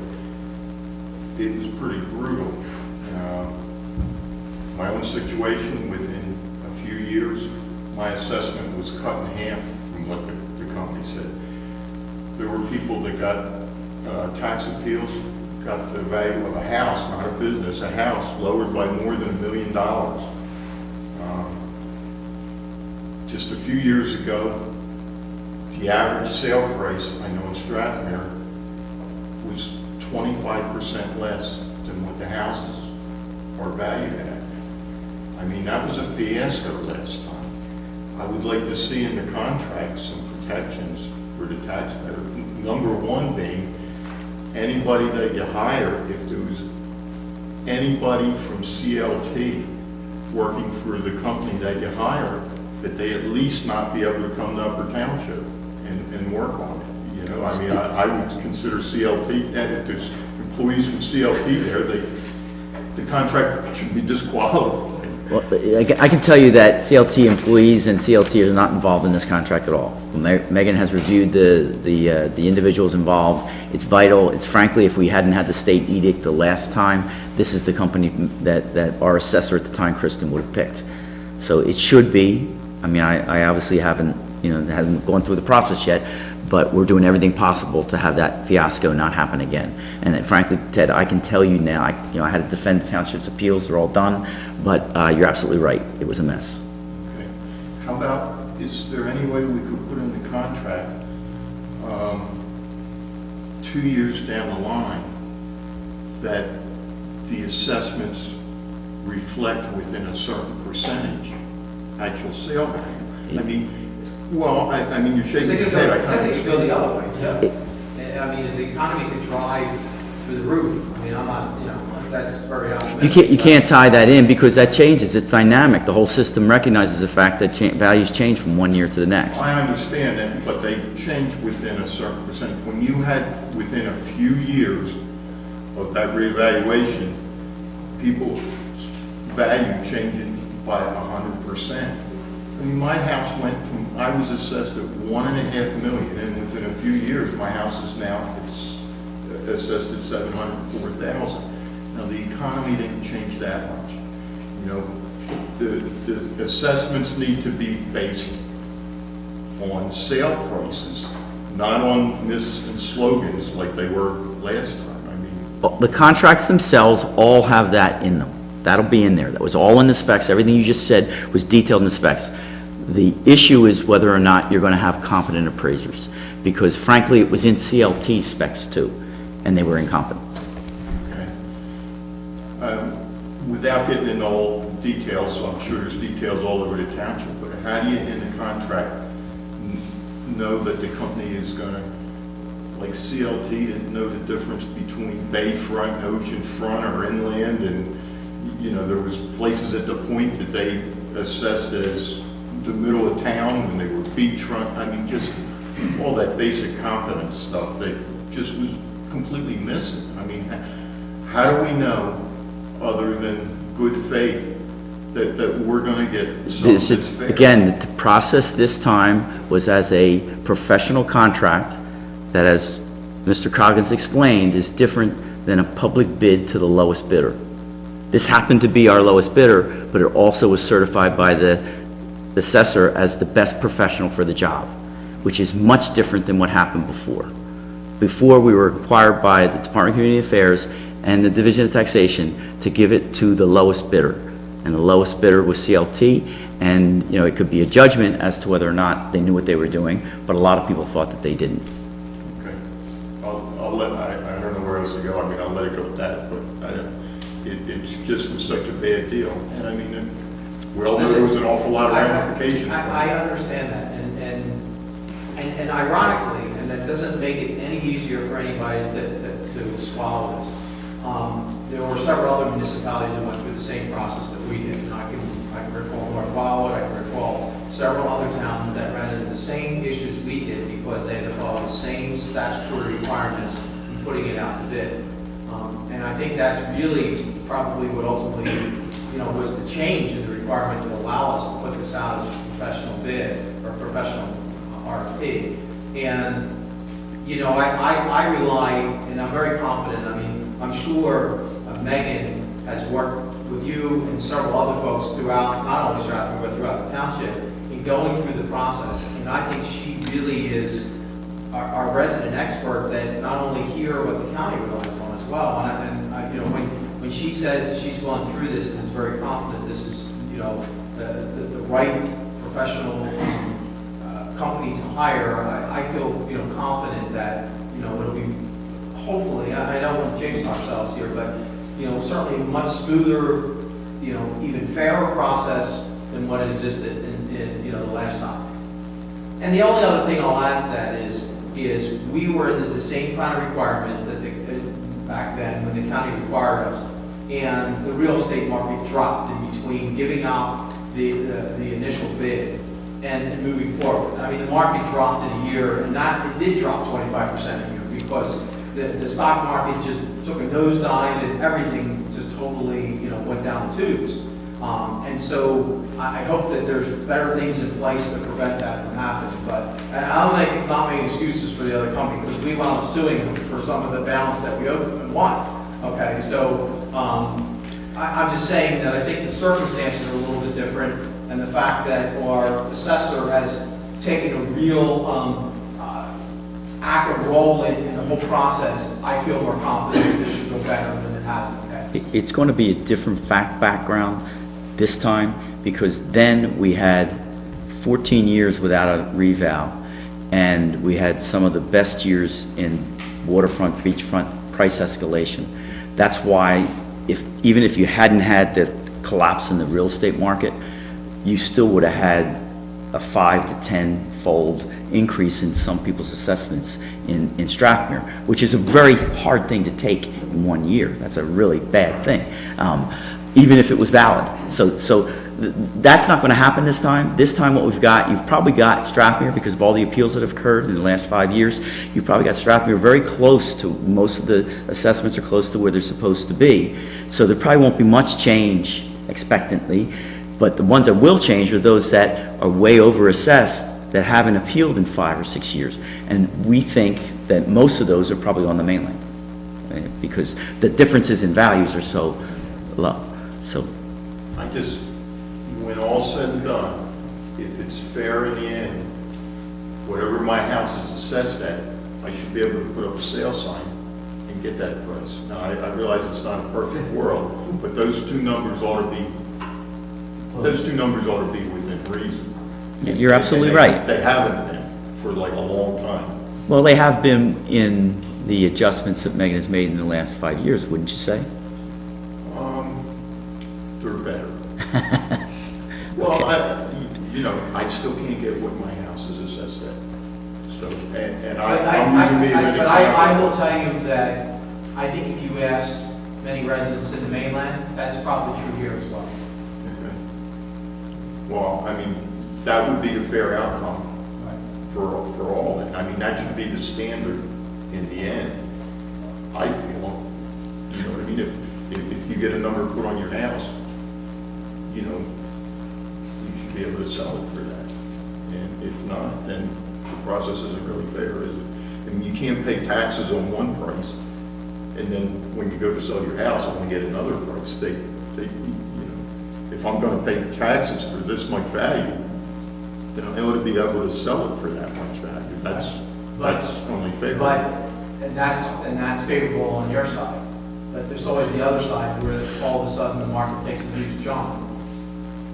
it was pretty brutal. My own situation, within a few years, my assessment was cut in half from what the company said. There were people that got tax appeals, got the value of a house, not a business, a house lowered by more than $1 million. Just a few years ago, the average sale price, I know in Strathmere, was 25% less than what the houses are valued at. I mean, that was a fiasco last time. I would like to see in the contract some protections for the taxpayer. Number one being, anybody that you hire, if there was anybody from CLT working for the company that you hire, that they at least not be able to come to Upper Township and work on it. You know, I mean, I would consider CLT, and if there's employees from CLT there, the contract should be disqualified. Well, I can tell you that CLT employees and CLT are not involved in this contract at all. Megan has reviewed the individuals involved. It's vital. It's frankly, if we hadn't had the state edict the last time, this is the company that our assessor at the time, Kristen, would have picked. So it should be. I mean, I obviously haven't gone through the process yet, but we're doing everything possible to have that fiasco not happen again. And then, frankly, Ted, I can tell you now, I had to defend the township's appeals. They're all done, but you're absolutely right. It was a mess. Okay. How about, is there any way we could put in the contract 2 years down the line that the assessments reflect within a certain percentage actual sale value? I mean, well, I mean, you're shaking your head. I think it could go the other way, too. I mean, if the economy could drive through the roof, I mean, I'm not, that's very optimistic. You can't tie that in because that changes. It's dynamic. The whole system recognizes the fact that values change from one year to the next. I understand that, but they change within a certain percentage. When you had within a few years of that reevaluation, people's value changing by 100%. I mean, my house went from, I was assessed at $1.5 million, and within a few years, my house is now, it's assessed at $704,000. Now, the economy didn't change that much. You know, the assessments need to be based on sale prices, not on myths and slogans like they were last time. I mean, The contracts themselves all have that in them. That'll be in there. That was all in the specs. Everything you just said was detailed in the specs. The issue is whether or not you're going to have competent appraisers, because frankly, it was in CLT specs too, and they were incompetent. okay. Without getting into all details, so I'm sure there's details all over the township, but how do you, in the contract, know that the company is going to, like CLT didn't know the difference between bayfront and oceanfront or inland, and you know, there was places at the point that they assessed as the middle of town when they were beachfront. I mean, just all that basic competence stuff that just was completely missing. I mean, how do we know, other than good faith, that we're going to get something that's fair? Again, the process this time was as a professional contract that, as Mr. Coggins explained, is different than a public bid to the lowest bidder. This happened to be our lowest bidder, but it also was certified by the assessor as the best professional for the job, which is much different than what happened before. Before, we were required by the Department of Community Affairs and the Division of Taxation to give it to the lowest bidder. And the lowest bidder was CLT, and you know, it could be a judgment as to whether or not they knew what they were doing, but a lot of people thought that they didn't. Okay. I don't know where else to go. I mean, I'll let it go at that, but it just was such a bad deal. And I mean, we all know there was an awful lot of ramifications. I understand that, and ironically, and that doesn't make it any easier for anybody to to swallow this. There were several other municipalities that went through the same process that we did. And I can recall North Wildwood, I can recall several other towns that ran into the same issues we did because they had to follow the same statutory requirements in putting it out to bid. And I think that's really probably what ultimately, was the change in the requirement to allow us to put this out as a professional bid or professional RFP. And, I rely, and I'm very confident, I'm sure Megan has worked with you and several other folks throughout, not only Stratford, but throughout the township, in going through the process. And I think she really is our resident expert that not only here, but the county relies on as well. When she says that she's gone through this and is very confident this is, the right professional company to hire, I feel, confident that, it'll be, hopefully, I don't want to jinx ourselves here, but, certainly a much smoother, even fairer process than what existed in the last time. And the only other thing I'll add to that is we were under the same kind of requirement that back then when the county required us, and the real estate market dropped in between giving out the initial bid and moving forward. The market dropped in a year, and it did drop 25% a year because the stock market just took a nosedive and everything just totally, went down the tubes. And so I hope that there's better things in place to prevent that from happening. But and I'm not making excuses for the other company because we wound up suing them for some of the balance that we owed them and won. Okay, so I'm just saying that I think the circumstances are a little bit different, and the fact that our assessor has taken a real active role in the whole process, I feel more confident that this should go better than it has in the past. It's going to be a different fact background this time, because then we had 14 years without a reval, and we had some of the best years in waterfront, beachfront price escalation. That's why, even if you hadn't had the collapse in the real estate market, you still would have had a 5 to 10-fold increase in some people's assessments in Strathmere, which is a very hard thing to take in 1 year. That's a really bad thing, even if it was valid. So that's not going to happen this time. This time what we've got, you've probably got Strathmere, because of all the appeals that have occurred in the last 5 years, you've probably got Strathmere very close to, most of the assessments are close to where they're supposed to be. So there probably won't be much change expectantly, but the ones that will change are those that are way over assessed, that haven't appealed in 5 or 6 years. And we think that most of those are probably on the mainland, because the differences in values are so low. So I just, when all's said and done, if it's fair in the end, whatever my house is assessed at, I should be able to put up a sale sign and get that price. Now, I realize it's not a perfect world, but those two numbers ought to be within reason. you're absolutely And right. They haven't been for like a long time. Well, they have been in the adjustments that Megan has made in the last 5 years, wouldn't you say? They're better. Well, I still can't get what my house is assessed at. So, and I'm using me as an But example. I will tell you that I think if you asked many residents in the mainland, that's probably true here as well. Okay. Well, that would be the fair outcome for all of it. That should be the standard in the end, I feel. You know what I mean? If you get a number put on your house, you should be able to sell it for that. And if not, then the process isn't really fair, is it? You can't pay taxes on one price, and then when you go to sell your house, only get another price. If I'm going to pay taxes for this much value, then I ought to be able to sell it for that much value. That's only fair. And that's favorable on your side. But there's always the other side where all of a sudden the market takes a huge jump.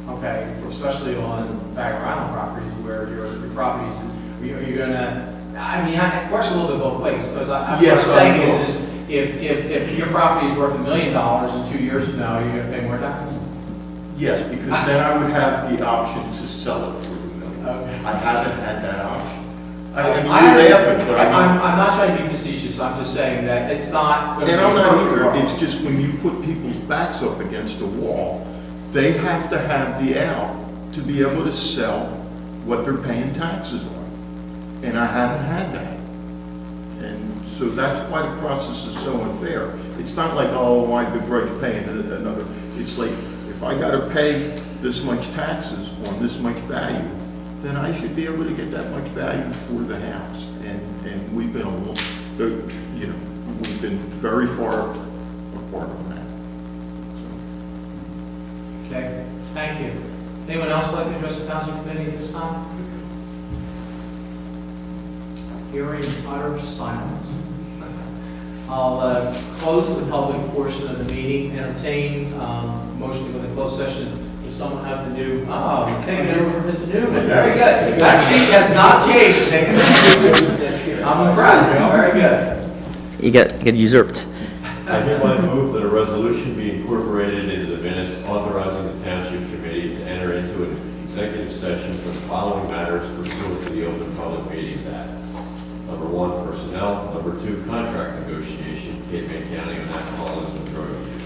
Okay, especially on Bagger Island properties where your properties, you're gonna, it works a little bit both ways, because what I'm saying is if your property is worth $1 million in 2 years from now, you're gonna pay more taxes. Yes, because then I would have the option to sell it for $1 million. Okay. I haven't had that option. You're laughing, but I mean. I'm not trying to be facetious, I'm just saying that it's not going to be And I'm a not perfect either, world. it's just when you put people's backs up against a wall, they have to have the out to be able to sell what they're paying taxes on. And I haven't had that. And so that's why the process is so unfair. It's not like, oh, why the Greg's paying another. It's like, if I gotta pay this much taxes on this much value, then I should be able to get that much value for the house. And we've been a little, you know, we've been very far apart on that. Okay, thank you. Anyone else like to address the township committee at this time? Hearing utter silence. I'll close the public portion of the meeting, entertain motion to go into closed session. Does someone have to do, oh, he's taking it over for Mr. Newman, very good. That seat has not changed. I'm impressed, very good. You get usurped. I hereby move that a resolution be incorporated into the minutes authorizing the Township Committee to enter into an executive session for the following matters pursuant to the Open Public Meetings Act. Number 1, personnel. Number 2, contract negotiation, Cape May County on alcoholism and drug abuse.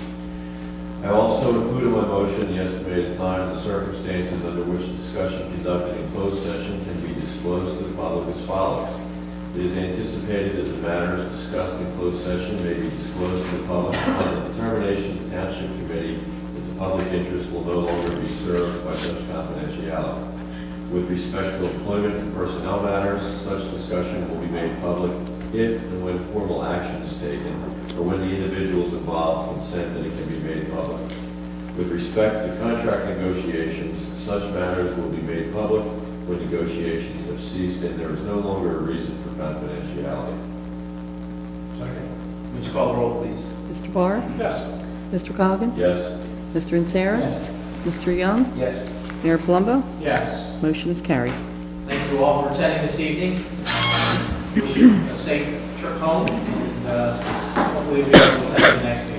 I also include in my motion the estimated time and the circumstances under which discussion conducted in closed session can be disclosed to the public as follows. It is anticipated that the matters discussed in closed session may be disclosed to the public upon the determination of the Township Committee that the public interest will no longer be served by such confidentiality. With respect to employment and personnel matters, such discussion will be made public if and when formal action is taken, or when the individuals involved consent that it can be made public. With respect to contract negotiations, such matters will be made public when negotiations have ceased and there is no longer a reason for confidentiality. Second. Would you call the roll, please? Mr. Barr? Yes. Mr. Coggins? Yes. Mr. Insera? Yes. Mr. Young? Yes. Mayor Palumbo? Yes. Motion is carried. Thank you all for attending this evening. Wish you a safe trip home, and hopefully we'll be able to attend the next meeting.